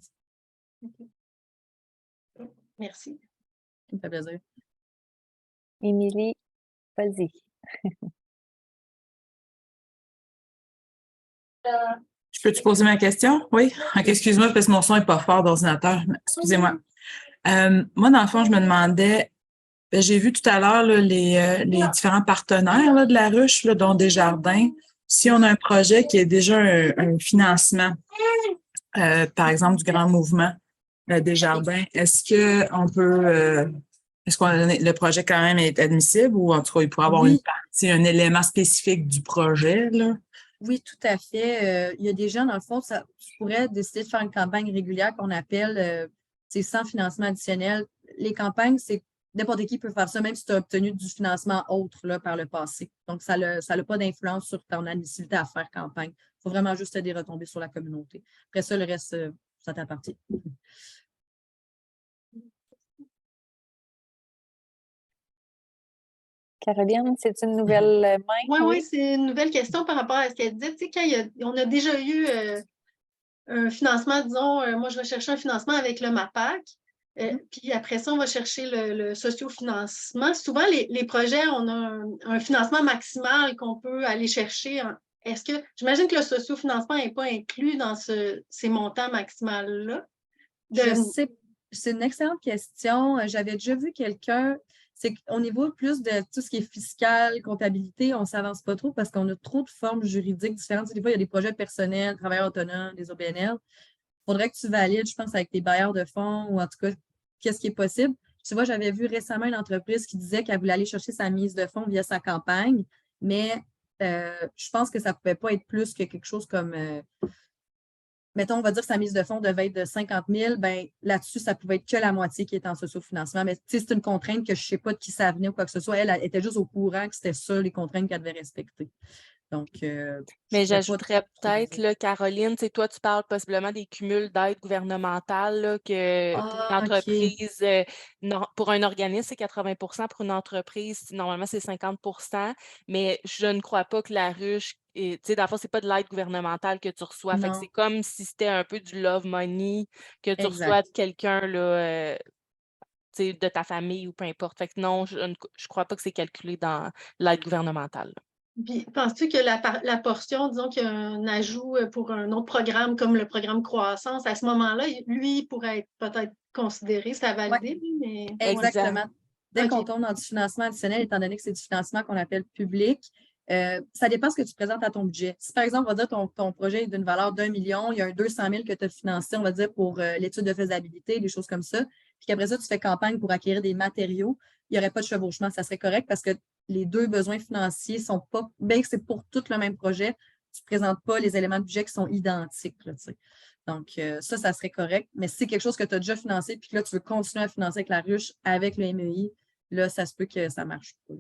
Merci. Ça me fait plaisir. Émilie, vas-y. Je peux te poser ma question? Oui? OK, excuse-moi, parce que mon son n'est pas fort d'ordinateur. Excusez-moi. Moi, dans le fond, je me demandais, j'ai vu tout à l'heure là, les différents partenaires là, de la ruche, là, dont Desjardins. Si on a un projet qui est déjà un financement, par exemple, du grand mouvement Desjardins, est-ce que le projet quand même est admissible ou en tout cas, il pourrait avoir une partie, un élément spécifique du projet, là? Oui, tout à fait. Il y a des gens, dans le fond, tu pourrais décider de faire une campagne régulière qu'on appelle sans financement additionnel. Les campagnes, c'est n'importe qui peut faire ça, même si tu as obtenu du financement autre là, par le passé. Donc, ça n'a pas d'influence sur ton admissibilité à faire campagne. Il faut vraiment juste des retombées sur la communauté. Après ça, le reste, ça t'appartient. Caroline, c'est une nouvelle main? Oui, c'est une nouvelle question par rapport à ce qu'elle disait. Tu sais, quand on a déjà eu un financement, disons, moi, je vais chercher un financement avec le MAPAC, puis après ça, on va chercher le sociofinancement. Souvent, les projets, on a un financement maximal qu'on peut aller chercher. J'imagine que le sociofinancement n'est pas inclus dans ces montants maximales-là? Je sais, c'est une excellente question. J'avais déjà vu quelqu'un. C'est qu'au niveau plus de tout ce qui est fiscal, comptabilité, on ne s'avance pas trop parce qu'on a trop de formes juridiques différentes. Des fois, il y a des projets personnels, travailleurs autonomes, des OBNL. Il faudrait que tu valides, je pense, avec tes bailleurs de fonds ou en tout cas, qu'est-ce qui est possible. Tu vois, j'avais vu récemment une entreprise qui disait qu'elle voulait aller chercher sa mise de fonds via sa campagne, mais je pense que ça ne pouvait pas être plus que quelque chose comme... mettons, on va dire que sa mise de fonds devait être de 50 000, bien, là-dessus, ça pouvait être que la moitié qui est en sociofinancement. Mais c'est une contrainte que je ne sais pas de qui ça venait ou quoi que ce soit. Elle était juste au courant que c'était ça, les contraintes qu'elle devait respecter. Donc, mais j'ajouterais peut-être, là, Caroline, toi, tu parles possiblement des cumuls d'aides gouvernementales, là, que pour une entreprise, pour un organisme, c'est 80 %, pour une entreprise, normalement, c'est 50 %, mais je ne crois pas que la ruche, dans le fond, c'est pas de l'aide gouvernementale que tu reçois. Fait que c'est comme si c'était un peu du love money que tu reçois de quelqu'un, là, de ta famille ou peu importe. Fait que non, je ne crois pas que c'est calculé dans l'aide gouvernementale. Puis, penses-tu que la portion, disons qu'il y a un ajout pour un autre programme comme le programme Croissance, à ce moment-là, lui, il pourrait être peut-être considéré, ça a validé, mais... Exactement. Dès qu'on tombe dans du financement additionnel, étant donné que c'est du financement qu'on appelle public, Ça dépend ce que tu présentes à ton budget. Si, par exemple, on va dire ton projet est d'une valeur d'1 million, il y a un 200 000 que tu as financé, on va dire, pour l'étude de faisabilité, des choses comme ça, puis qu'après ça, tu fais campagne pour acquérir des matériaux, il n'y aurait pas de chevauchement, ça serait correct parce que les deux besoins financiers sont pas, bien que c'est pour tout le même projet, tu ne présentes pas les éléments de budget qui sont identiques. Là, donc, ça serait correct. Mais si c'est quelque chose que tu as déjà financé puis que là, tu veux continuer à financer avec la ruche, avec le MEI, là, ça se peut que ça ne marche pas.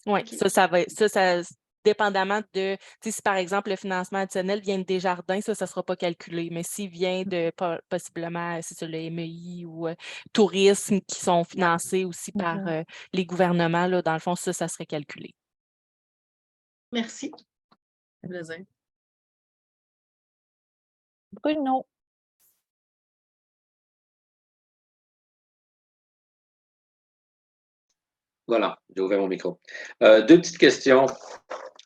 Oui, ça va être ça, dépendamment de, si par exemple le financement additionnel vient de Desjardins, ça ne sera pas calculé. Mais s'il vient de possiblement, c'est sur le MEI ou tourisme qui sont financés aussi par les gouvernements, là, dans le fond, ça serait calculé. Merci. Ça fait plaisir. Bruno. Voilà, j'ai ouvert mon micro. Deux petites questions.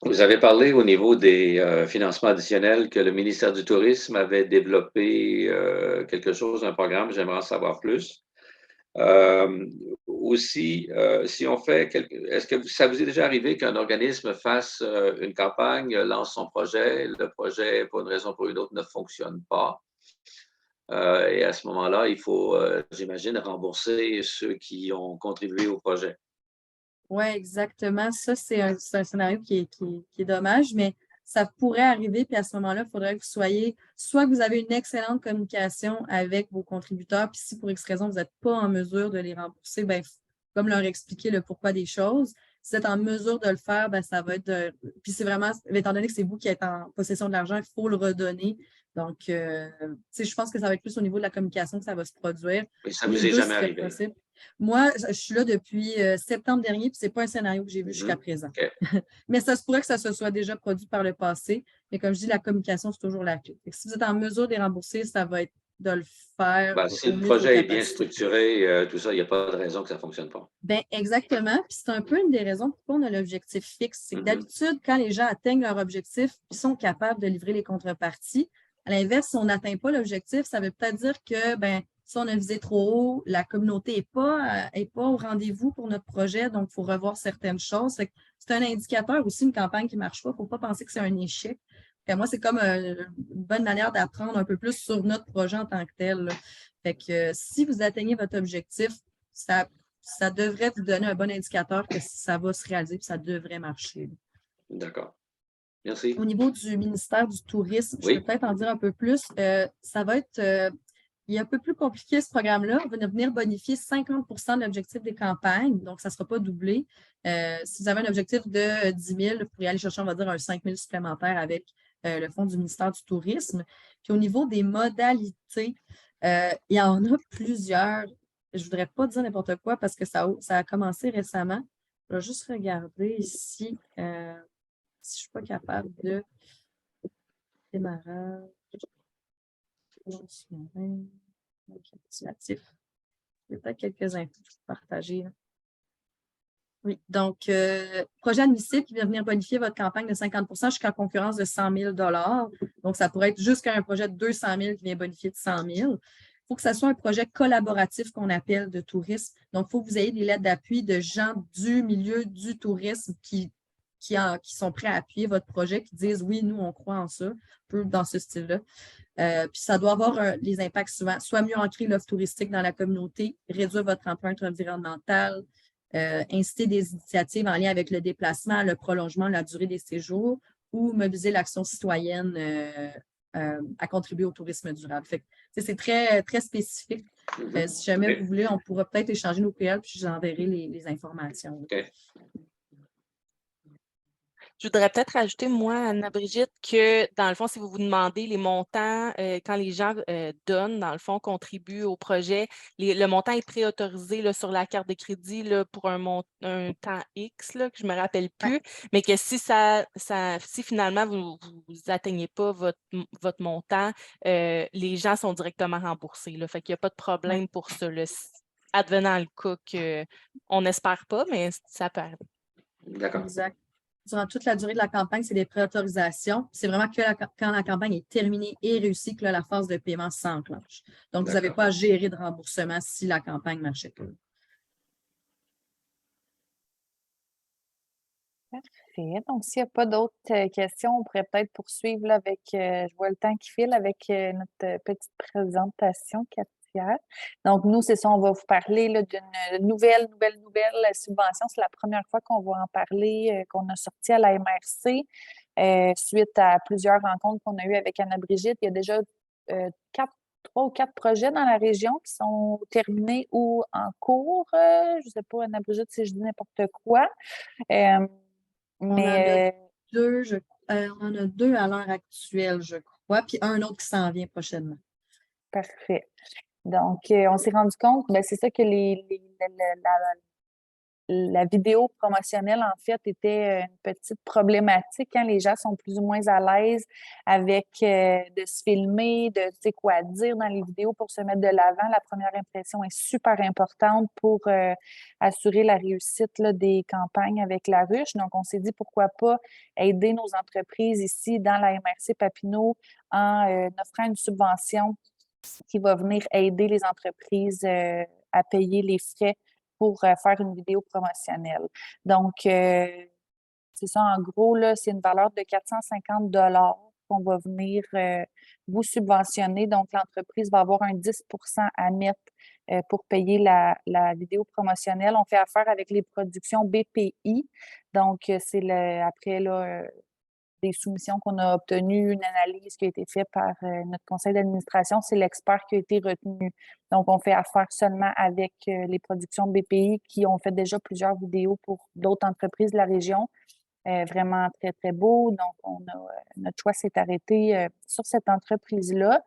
Vous avez parlé au niveau des financements additionnels que le ministère du Tourisme avait développé quelque chose, un programme, j'aimerais en savoir plus. Aussi, si on fait est-ce que ça vous est déjà arrivé qu'un organisme fasse une campagne, lance son projet, le projet, pour une raison ou pour une autre, ne fonctionne pas? Et à ce moment-là, il faut, j'imagine, rembourser ceux qui ont contribué au projet. Oui, exactement. Ça, c'est un scénario qui est dommage, mais ça pourrait arriver. Puis à ce moment-là, il faudrait que vous soyez, soit que vous avez une excellente communication avec vos contributeurs, puis si pour X raison, vous n'êtes pas en mesure de les rembourser, bien, comme leur expliquer le pourquoi des choses. Si vous êtes en mesure de le faire, bien, ça va être puis c'est vraiment, étant donné que c'est vous qui êtes en possession de l'argent, il faut le redonner. Donc, je pense que ça va être plus au niveau de la communication que ça va se produire. Et ça ne vous est jamais arrivé? Possible. Moi, je suis là depuis septembre dernier, puis ce n'est pas un scénario que j'ai vu jusqu'à présent. Okay. Mais ça se pourrait que ça se soit déjà produit par le passé. Mais comme je dis, la communication, c'est toujours la clé. Si vous êtes en mesure de les rembourser, ça va être de le faire. Ben, si le projet est bien structuré, tout ça, il n'y a pas de raison que ça ne fonctionne pas. Bien, exactement. Puis c'est un peu une des raisons pourquoi on a l'objectif fixe. C'est que d'habitude, quand les gens atteignent leur objectif, ils sont capables de livrer les contreparties. À l'inverse, si on n'atteint pas l'objectif, ça veut peut-être dire que si on a visé trop haut, la communauté n'est pas au rendez-vous pour notre projet, donc il faut revoir certaines choses. C'est un indicateur aussi, une campagne qui ne marche pas. Il ne faut pas penser que c'est un échec. Et moi, c'est comme une bonne manière d'apprendre un peu plus sur notre projet en tant que tel. Là. Fait que si vous atteignez votre objectif, ça devrait vous donner un bon indicateur que ça va se réaliser et ça devrait marcher. D'accord. Merci. Au niveau du ministère du Tourisme, je peux peut-être en dire un peu plus. Ça va être il est un peu plus compliqué ce programme-là. On va venir bonifier 50 de l'objectif des campagnes, donc ça ne sera pas doublé. Si vous avez un objectif de 10 000, vous pourriez aller chercher, on va dire, un 5 000 supplémentaire avec le fonds du ministère du Tourisme. Puis au niveau des modalités, il y en a plusieurs. Je ne voudrais pas dire n'importe quoi parce que ça a commencé récemment. Je vais juste regarder ici si je ne suis pas capable de démarrage. Récapitulatif. Il y a peut-être quelques infos que je peux partager. Là. Oui, donc, projet admissible qui vient venir bonifier votre campagne de 50 jusqu'à concurrence de 100 000 $. Donc, ça pourrait être jusqu'à un projet de 200 000 qui vient bonifier de 100 000 $. Il faut que ça soit un projet collaboratif qu'on appelle de tourisme. Donc, il faut que vous ayez des lettres d'appui de gens du milieu du tourisme qui sont prêts à appuyer votre projet, qui disent oui, nous, on croit en ça, un peu dans ce style-là. Puis ça doit avoir les impacts suivants. Soit mieux ancrer l'offre touristique dans la communauté, réduire votre empreinte environnementale, inciter des initiatives en lien avec le déplacement, le prolongement, la durée des séjours ou mobiliser l'action citoyenne à contribuer au tourisme durable. Fait que, c'est très, très spécifique. Si jamais vous voulez, on pourra peut-être échanger nos courriels puis je vous enverrai les informations. Okay. Je voudrais peut-être rajouter, moi, Anna-Brigitte, que dans le fond, si vous vous demandez les montants, quand les gens donnent, dans le fond, contribuent au projet, le montant est préautorisé là, sur la carte de crédit là, pour un temps X, là, que je ne me rappelle plus, mais que si finalement vous n'atteignez pas votre montant, les gens sont directement remboursés. Là, fait qu'il n'y a pas de problème pour ça. Là, advenant le cas qu'on n'espère pas, mais ça peut arriver. D'accord. Exact. Durant toute la durée de la campagne, c'est des préautorisations. C'est vraiment que quand la campagne est terminée et réussie que là, la phase de paiement s'enclenche. Donc, vous n'avez pas à gérer de remboursement si la campagne ne marchait pas. Parfait. Donc, s'il n'y a pas d'autres questions, on pourrait peut-être poursuivre là, avec, je vois le temps qui file, avec notre petite présentation, Katia. Donc, nous, c'est ça, on va vous parler là, d'une nouvelle subvention. C'est la première fois qu'on va en parler, qu'on a sorti à la MRC, suite à plusieurs rencontres qu'on a eues avec Anna-Brigitte. Il y a déjà 3 ou 4 projets dans la région qui sont terminés ou en cours. Je ne sais pas, Anna-Brigitte, si je dis n'importe quoi. Mais On en a deux à l'heure actuelle, je crois, puis un autre qui s'en vient prochainement. Parfait. Donc, on s'est rendu compte, ben, c'est ça que la vidéo promotionnelle, en fait, était une petite problématique. Hein. Les gens sont plus ou moins à l'aise avec de se filmer, de tu sais quoi dire dans les vidéos pour se mettre de l'avant. La première impression est super importante pour assurer la réussite là, des campagnes avec la ruche. Donc, on s'est dit pourquoi pas aider nos entreprises ici dans la MRC Papineau en offrant une subvention qui va venir aider les entreprises à payer les frais pour faire une vidéo promotionnelle. Donc, c'est ça, en gros, là, c'est une valeur de 450 qu'on va venir vous subventionner. Donc, l'entreprise va avoir un 10 à mettre pour payer la vidéo promotionnelle. On fait affaire avec les productions BPI. Donc, c'est après là, des soumissions qu'on a obtenues, une analyse qui a été faite par notre conseil d'administration, c'est l'expert qui a été retenu. Donc, on fait affaire seulement avec les productions BPI qui ont fait déjà plusieurs vidéos pour d'autres entreprises de la région. Vraiment très, très beau. Donc, notre choix s'est arrêté sur cette entreprise-là.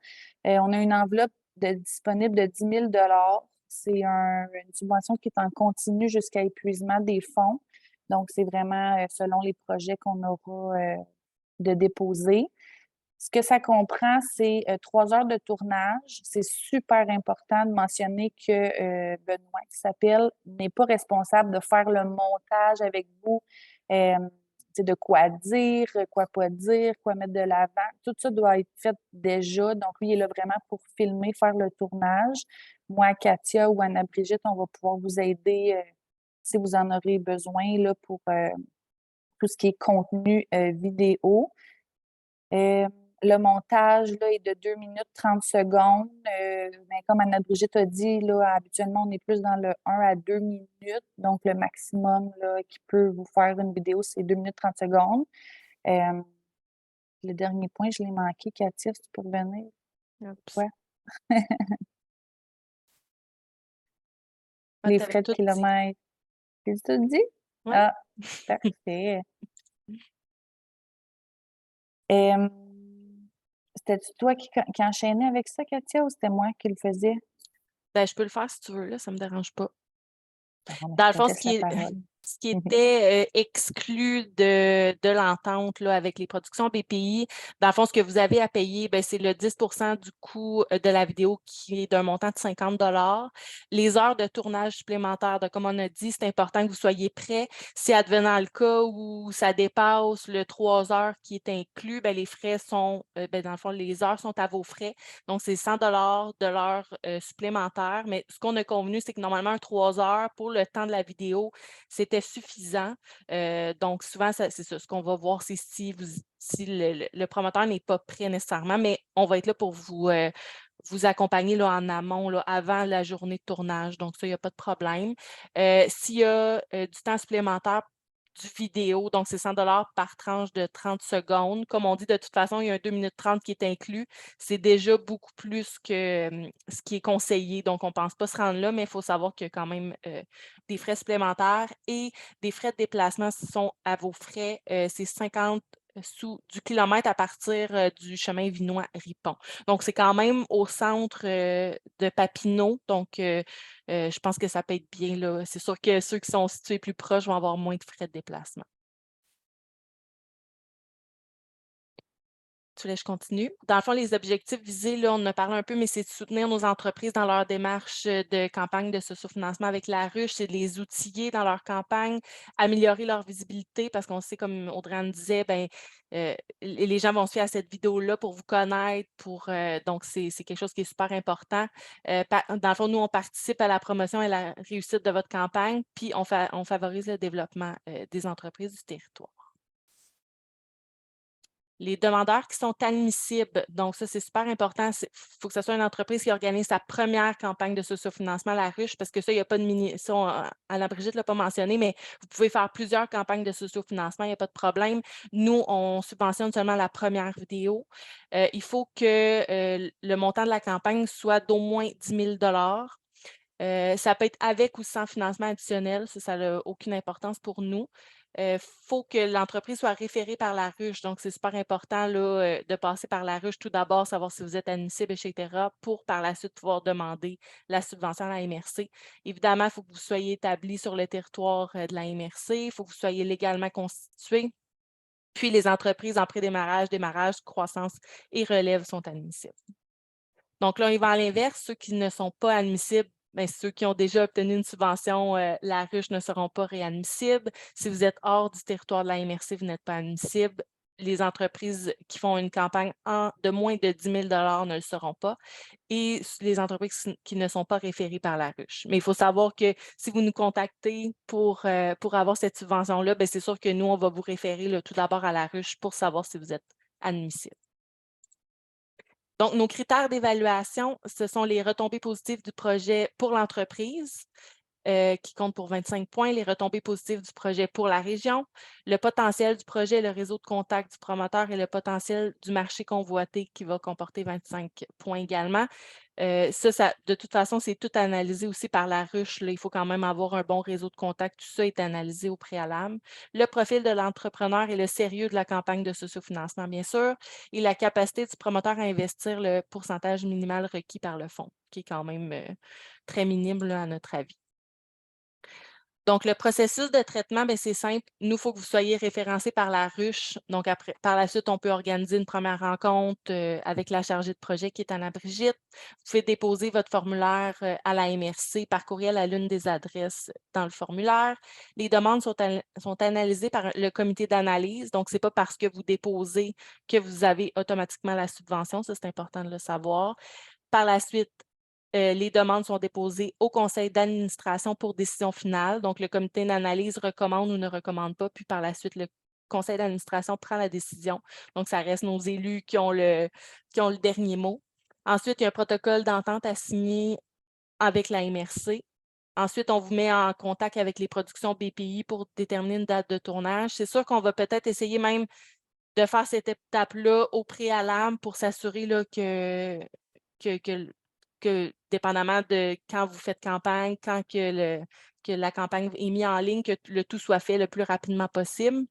On a une enveloppe disponible de 10 000 $. C'est une subvention qui est en continu jusqu'à épuisement des fonds. Donc, c'est vraiment selon les projets qu'on aura de déposer. Ce que ça comprend, c'est 3 heures de tournage. C'est super important de mentionner que Benoît, qui s'appelle, n'est pas responsable de faire le montage avec vous, de quoi dire, quoi pas dire, quoi mettre de l'avant. Tout ça doit être fait déjà. Donc, lui, il est là vraiment pour filmer, faire le tournage. Moi, Katia ou Anna-Brigitte, on va pouvoir vous aider si vous en aurez besoin là, pour tout ce qui est contenu vidéo. Le montage là, est de 2 minutes 30 secondes. Mais comme Anna-Brigitte a dit, là, habituellement, on est plus dans le 1 à 2 minutes. Donc, le maximum là, qui peut vous faire une vidéo, c'est 2 minutes 30 secondes. Le dernier point, je l'ai manqué. Katia, si tu peux revenir. Ouais. Les frais de kilomètres. Tu tout dit? Ouais. Ah, parfait. C'était-tu toi qui enchaînais avec ça, Katia, ou c'était moi qui le faisais? Ben, je peux le faire si tu veux, là, ça ne me dérange pas. Pardon, Dans le je te fond, laisse la parole. ce qui était exclu de l'entente là, avec les productions BPI, dans le fond, ce que vous avez à payer, ben, c'est le 10 du coût de la vidéo qui est d'un montant de 50 $. Les heures de tournage supplémentaires, comme on a dit, c'est important que vous soyez prêts. Si advenant le cas où ça dépasse le 3 heures qui est inclus, ben, les frais sont, dans le fond, les heures sont à vos frais. Donc, c'est 100 de l'heure supplémentaire. Mais ce qu'on a convenu, c'est que normalement, un 3 heures pour le temps de la vidéo, c'était suffisant. Donc, souvent, c'est ça. Ce qu'on va voir, c'est si le promoteur n'est pas prêt nécessairement, mais on va être là pour vous accompagner là, en amont, là, avant la journée de tournage. Donc, ça, il n'y a pas de problème. S'il y a du temps supplémentaire, du vidéo, donc c'est 100 $ par tranche de 30 secondes. Comme on dit, de toute façon, il y a un 2 minutes 30 qui est inclus. C'est déjà beaucoup plus que ce qui est conseillé. Donc, on ne pense pas se rendre là, mais il faut savoir qu'il y a quand même des frais supplémentaires et des frais de déplacement sont à vos frais. C'est 50 sous du kilomètre à partir du chemin Vinoy-Ripon. Donc, c'est quand même au centre de Papineau. Donc, je pense que ça peut être bien, là. C'est sûr que ceux qui sont situés plus proches vont avoir moins de frais de déplacement. Tu voulais que je continue? Dans le fond, les objectifs visés, là, on en a parlé un peu, mais c'est de soutenir nos entreprises dans leur démarche de campagne de socio-financement avec la ruche, c'est de les outiller dans leur campagne, améliorer leur visibilité, parce qu'on sait, comme Audrey-Anne disait, les gens vont suivre à cette vidéo-là pour vous connaître, donc c'est quelque chose qui est super important. Dans le fond, nous, on participe à la promotion et à la réussite de votre campagne, puis on favorise le développement des entreprises du territoire. Les demandeurs qui sont admissibles, donc ça, c'est super important. Il faut que ce soit une entreprise qui organise sa première campagne de sociofinancement à la ruche, parce que ça, il n'y a pas de Anna-Brigitte ne l'a pas mentionné, mais vous pouvez faire plusieurs campagnes de sociofinancement, il n'y a pas de problème. Nous, on subventionne seulement la première vidéo. Il faut que le montant de la campagne soit d'au moins 10 000 ça peut être avec ou sans financement additionnel, ça n'a aucune importance pour nous. Faut que l'entreprise soit référée par la ruche. Donc, c'est super important là, de passer par la ruche tout d'abord, savoir si vous êtes admissible, etc., pour par la suite pouvoir demander la subvention à la MRC. Évidemment, il faut que vous soyez établi sur le territoire de la MRC, il faut que vous soyez légalement constitué. Puis, les entreprises en prédémarrage, démarrage, croissance et relève sont admissibles. Donc là, il va à l'inverse, ceux qui ne sont pas admissibles, bien, ceux qui ont déjà obtenu une subvention, la ruche ne seront pas réadmissibles. Si vous êtes hors du territoire de la MRC, vous n'êtes pas admissible. Les entreprises qui font une campagne de moins de 10 000 ne le seront pas. Et les entreprises qui ne sont pas référées par la ruche. Mais il faut savoir que si vous nous contactez pour avoir cette subvention-là, bien, c'est sûr que nous, on va vous référer là, tout d'abord à la ruche pour savoir si vous êtes admissible. Donc, nos critères d'évaluation, ce sont les retombées positives du projet pour l'entreprise, qui comptent pour 25 points, les retombées positives du projet pour la région, le potentiel du projet, le réseau de contact du promoteur et le potentiel du marché convoité qui va comporter 25 points également. Ça, de toute façon, c'est tout analysé aussi par la ruche. Là. Il faut quand même avoir un bon réseau de contact. Tout ça est analysé au préalable. Le profil de l'entrepreneur et le sérieux de la campagne de sociofinancement, bien sûr, et la capacité du promoteur à investir le pourcentage minimal requis par le fonds, qui est quand même très minime là, à notre avis. Donc, le processus de traitement, c'est simple. Nous, il faut que vous soyez référencé par la ruche. Donc, après, par la suite, on peut organiser une première rencontre avec la chargée de projet qui est Anna-Brigitte. Vous pouvez déposer votre formulaire à la MRC par courriel à l'une des adresses dans le formulaire. Les demandes sont analysées par le comité d'analyse. Donc, ce n'est pas parce que vous déposez que vous avez automatiquement la subvention. Ça, c'est important de le savoir. Par la suite, les demandes sont déposées au conseil d'administration pour décision finale. Donc, le comité d'analyse recommande ou ne recommande pas, puis par la suite, le conseil d'administration prend la décision. Donc, ça reste nos élus qui ont le dernier mot. Ensuite, il y a un protocole d'entente à signer avec la MRC. Ensuite, on vous met en contact avec les productions BPI pour déterminer une date de tournage. C'est sûr qu'on va peut-être essayer même de faire cette étape-là au préalable pour s'assurer que dépendamment de quand vous faites campagne, quand que la campagne est mise en ligne, que le tout soit fait le plus rapidement possible.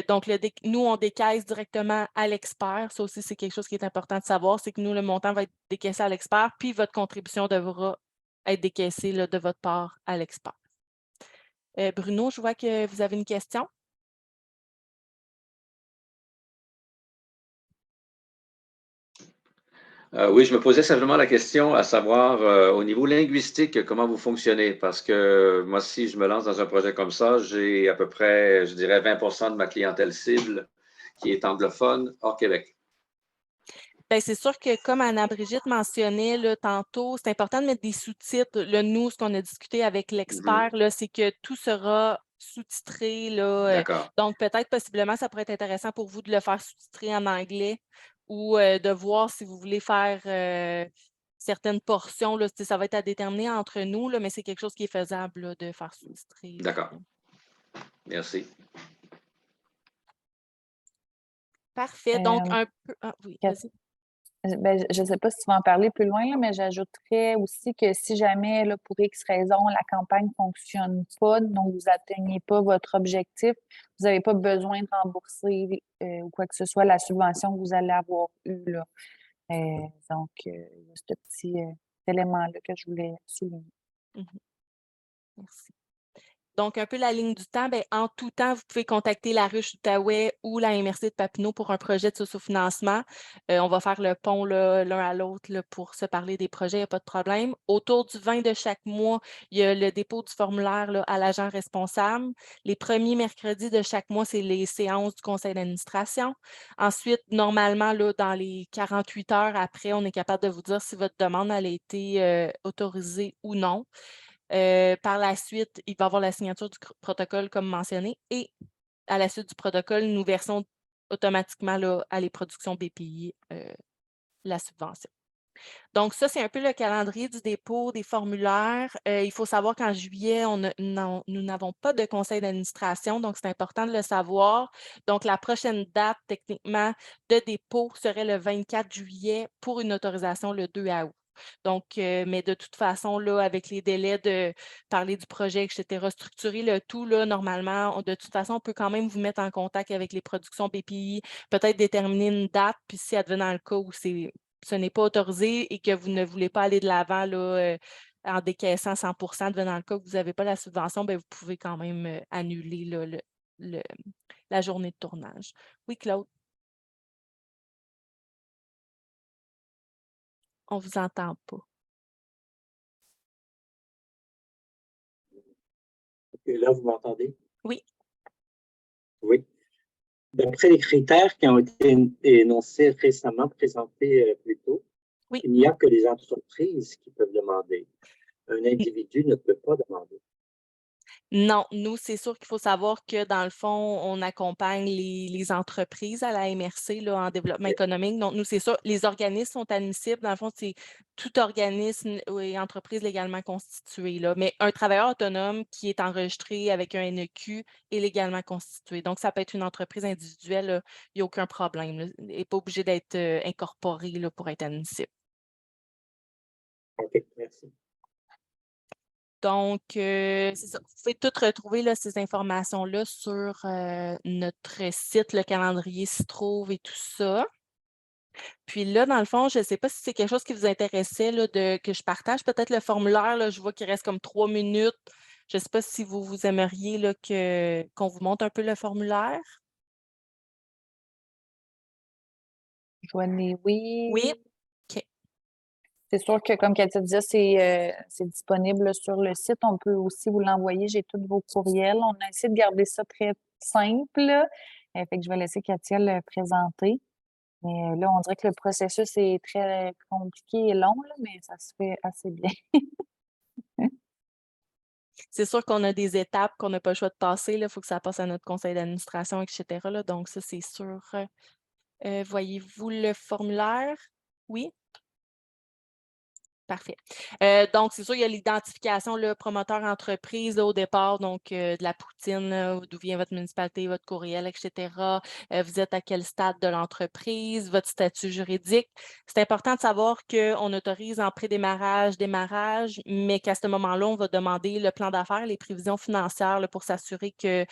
Donc, nous, on décaisse directement à l'expert. Ça aussi, c'est quelque chose qui est important de savoir, c'est que nous, le montant va être décaissé à l'expert, puis votre contribution devra être décaissée là, de votre part à l'expert. Bruno, je vois que vous avez une question. Oui, je me posais simplement la question à savoir au niveau linguistique, comment vous fonctionnez? Parce que moi, si je me lance dans un projet comme ça, j'ai à peu près, je dirais, 20 de ma clientèle cible qui est anglophone hors Québec. Bien, c'est sûr que comme Anna-Brigitte mentionnait là, tantôt, c'est important de mettre des sous-titres. Nous, ce qu'on a discuté avec l'expert, c'est que tout sera sous-titré. D'accord. Donc, peut-être, possiblement, ça pourrait être intéressant pour vous de le faire sous-titrer en anglais ou de voir si vous voulez faire certaines portions. Là, ça va être à déterminer entre nous, là, mais c'est quelque chose qui est faisable là, de faire sous-titrer. D'accord. Merci. Parfait. Donc, un peu... Ah, oui, vas-y. Ben, je ne sais pas si tu vas en parler plus loin, là, mais j'ajouterais aussi que si jamais, là, pour X raison, la campagne ne fonctionne pas, donc vous n'atteignez pas votre objectif, vous n'avez pas besoin de rembourser ou quoi que ce soit la subvention que vous allez avoir eue. Là. Donc, il y a ce petit élément-là que je voulais souligner. Merci. Donc, un peu la ligne du temps, bien, en tout temps, vous pouvez contacter la ruche d'Outaouais ou la MRC de Papineau pour un projet de sociofinancement. On va faire le pont l'un à l'autre pour se parler des projets, il n'y a pas de problème. Autour du 20 de chaque mois, il y a le dépôt du formulaire là, à l'agent responsable. Les premiers mercredis de chaque mois, c'est les séances du conseil d'administration. Ensuite, normalement, là, dans les 48 heures après, on est capable de vous dire si votre demande a été autorisée ou non. Par la suite, il va y avoir la signature du protocole comme mentionné et à la suite du protocole, nous versons automatiquement là, à les productions BPI la subvention. Donc, ça, c'est un peu le calendrier du dépôt des formulaires. Il faut savoir qu'en juillet, nous n'avons pas de conseil d'administration, donc c'est important de le savoir. Donc, la prochaine date, techniquement, de dépôt serait le 24 juillet pour une autorisation le 2 août. Donc, mais de toute façon, là, avec les délais de parler du projet, etc., structurer le tout, là, normalement, de toute façon, on peut quand même vous mettre en contact avec les productions BPI, peut-être déterminer une date, puis si advenant le cas où ce n'est pas autorisé et que vous ne voulez pas aller de l'avant là, en décaissant 100 devenant le cas que vous n'avez pas la subvention, bien, vous pouvez quand même annuler là, la journée de tournage. Oui, Claude? On ne vous entend pas. Là, vous m'entendez? Oui. Oui. D'après les critères qui ont été énoncés récemment, présentés plus tôt, oui. Il n'y a que les entreprises qui peuvent demander. Un individu ne peut pas demander. Non, nous, c'est sûr qu'il faut savoir que dans le fond, on accompagne les entreprises à la MRC là, en développement économique. Donc, nous, c'est sûr, les organismes sont admissibles. Dans le fond, c'est tout organisme et entreprise légalement constitué. Là. Mais un travailleur autonome qui est enregistré avec un NEQ est légalement constitué. Donc, ça peut être une entreprise individuelle, il n'y a aucun problème. Là. Il n'est pas obligé d'être incorporé là, pour être admissible. OK, merci. Donc, c'est ça. Vous pouvez toutes retrouver là, ces informations-là sur notre site, le calendrier s'y trouve et tout ça. Puis là, dans le fond, je ne sais pas si c'est quelque chose qui vous intéressait là, que je partage peut-être le formulaire. Là, je vois qu'il reste comme 3 minutes. Je ne sais pas si vous aimeriez là, qu'on vous montre un peu le formulaire. Joanie, oui. Oui. OK. C'est sûr que, comme Cathy disait, c'est disponible sur le site. On peut aussi vous l'envoyer. J'ai tous vos courriels. On a essayé de garder ça très simple. Fait que je vais laisser Katia le présenter. Mais là, on dirait que le processus est très compliqué et long, là, mais ça se fait assez bien. C'est sûr qu'on a des étapes qu'on n'a pas le choix de passer. Il faut que ça passe à notre conseil d'administration, etc. Là, donc, ça, c'est sûr. Voyez-vous le formulaire? Oui? Parfait. Donc, c'est sûr, il y a l'identification, le promoteur entreprise là, au départ, donc de la poutine, d'où vient votre municipalité, votre courriel, etc. Vous êtes à quel stade de l'entreprise, votre statut juridique. C'est important de savoir qu'on autorise en pré-démarrage, démarrage, mais qu'à ce moment-là, on va demander le plan d'affaires, les prévisions financières là, pour s'assurer que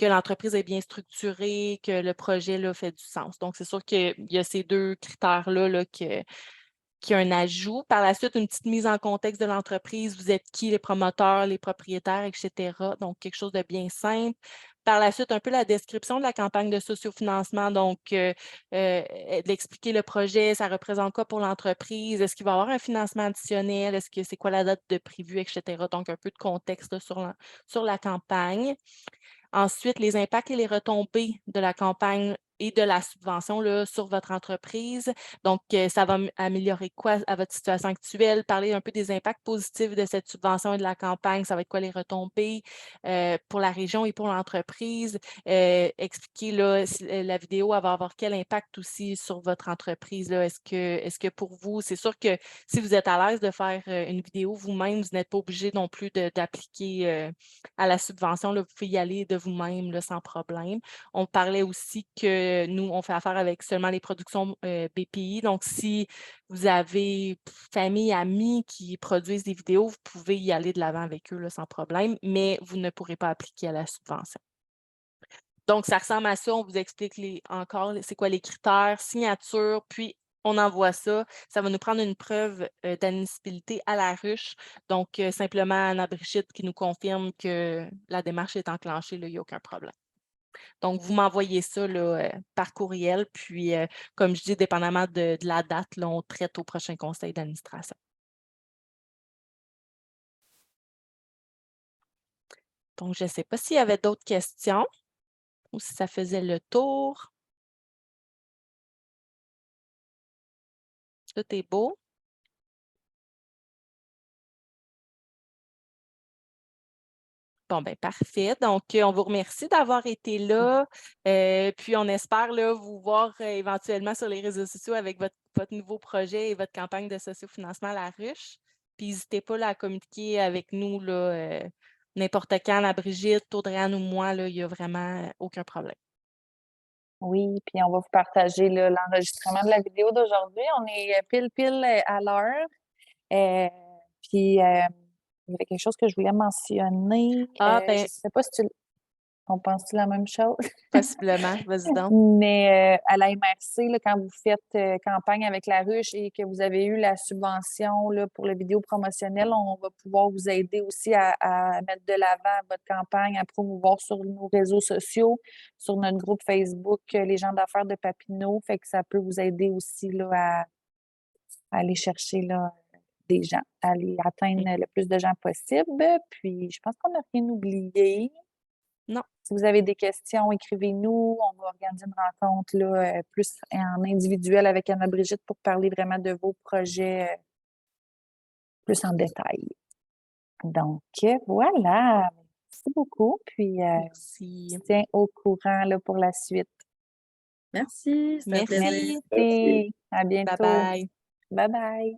l'entreprise est bien structurée, que le projet là, fait du sens. Donc, c'est sûr qu'il y a ces deux critères-là là, qui a un ajout. Par la suite, une petite mise en contexte de l'entreprise. Vous êtes qui, les promoteurs, les propriétaires, etc. Donc, quelque chose de bien simple. Par la suite, un peu la description de la campagne de sociofinancement, donc d'expliquer le projet, ça représente quoi pour l'entreprise, est-ce qu'il va y avoir un financement additionnel, est-ce que c'est quoi la date de prévue, etc. Donc, un peu de contexte là, sur la campagne. Ensuite, les impacts et les retombées de la campagne et de la subvention là, sur votre entreprise. Donc, ça va améliorer quoi à votre situation actuelle? Parler un peu des impacts positifs de cette subvention et de la campagne. Ça va être quoi les retombées pour la région et pour l'entreprise? Expliquer là, si la vidéo elle va avoir quel impact aussi sur votre entreprise. Là. Est-ce que pour vous, c'est sûr que si vous êtes à l'aise de faire une vidéo vous-même, vous n'êtes pas obligé non plus d'appliquer à la subvention. Là, vous pouvez y aller de vous-même là, sans problème. On parlait aussi que nous, on fait affaire avec seulement les productions BPI. Donc, si vous avez famille, amis qui produisent des vidéos, vous pouvez y aller de l'avant avec eux là, sans problème, mais vous ne pourrez pas appliquer à la subvention. Donc, ça ressemble à ça. On vous explique encore c'est quoi les critères, signature, puis on envoie ça. Ça va nous prendre une preuve d'admissibilité à la ruche. Donc, simplement Anna Brigitte qui nous confirme que la démarche est enclenchée, il n'y a aucun problème. Donc, vous m'envoyez ça là, par courriel, puis comme je dis, dépendamment de la date, là, on traite au prochain conseil d'administration. Donc, je ne sais pas s'il y avait d'autres questions ou si ça faisait le tour. Tout est beau. Bon, ben parfait. Donc, on vous remercie d'avoir été là. Puis, on espère là, vous voir éventuellement sur les réseaux sociaux avec votre nouveau projet et votre campagne de sociofinancement à la ruche. Puis, n'hésitez pas là, à communiquer avec nous là, n'importe quand, la Brigitte, Audrey-Anne ou moi, là, il n'y a vraiment aucun problème. Oui, puis on va vous partager là, l'enregistrement de la vidéo d'aujourd'hui. On est pile à l'heure. Puis, il y avait quelque chose que je voulais mentionner. Ah, Je ben, ne sais pas si on pense-tu la même chose? possiblement. Vas-y donc. Mais à la MRC, là, quand vous faites campagne avec la ruche et que vous avez eu la subvention là, pour le vidéo promotionnel, on va pouvoir vous aider aussi à mettre de l'avant votre campagne, à promouvoir sur nos réseaux sociaux, sur notre groupe Facebook, les gens d'affaires de Papineau. Fait que ça peut vous aider aussi là, à aller chercher là, des gens, à aller atteindre le plus de gens possible. Puis, je pense qu'on n'a rien oublié. Non. Si vous avez des questions, écrivez-nous. On va organiser une rencontre là, plus en individuel avec Anna-Brigitte pour parler vraiment de vos projets plus en détail. Donc, voilà. Merci beaucoup. Puis, Merci. je vous tiens au courant là, pour la suite. Merci, c'était un plaisir. Merci. Merci. À bientôt. Bye bye. Bye bye.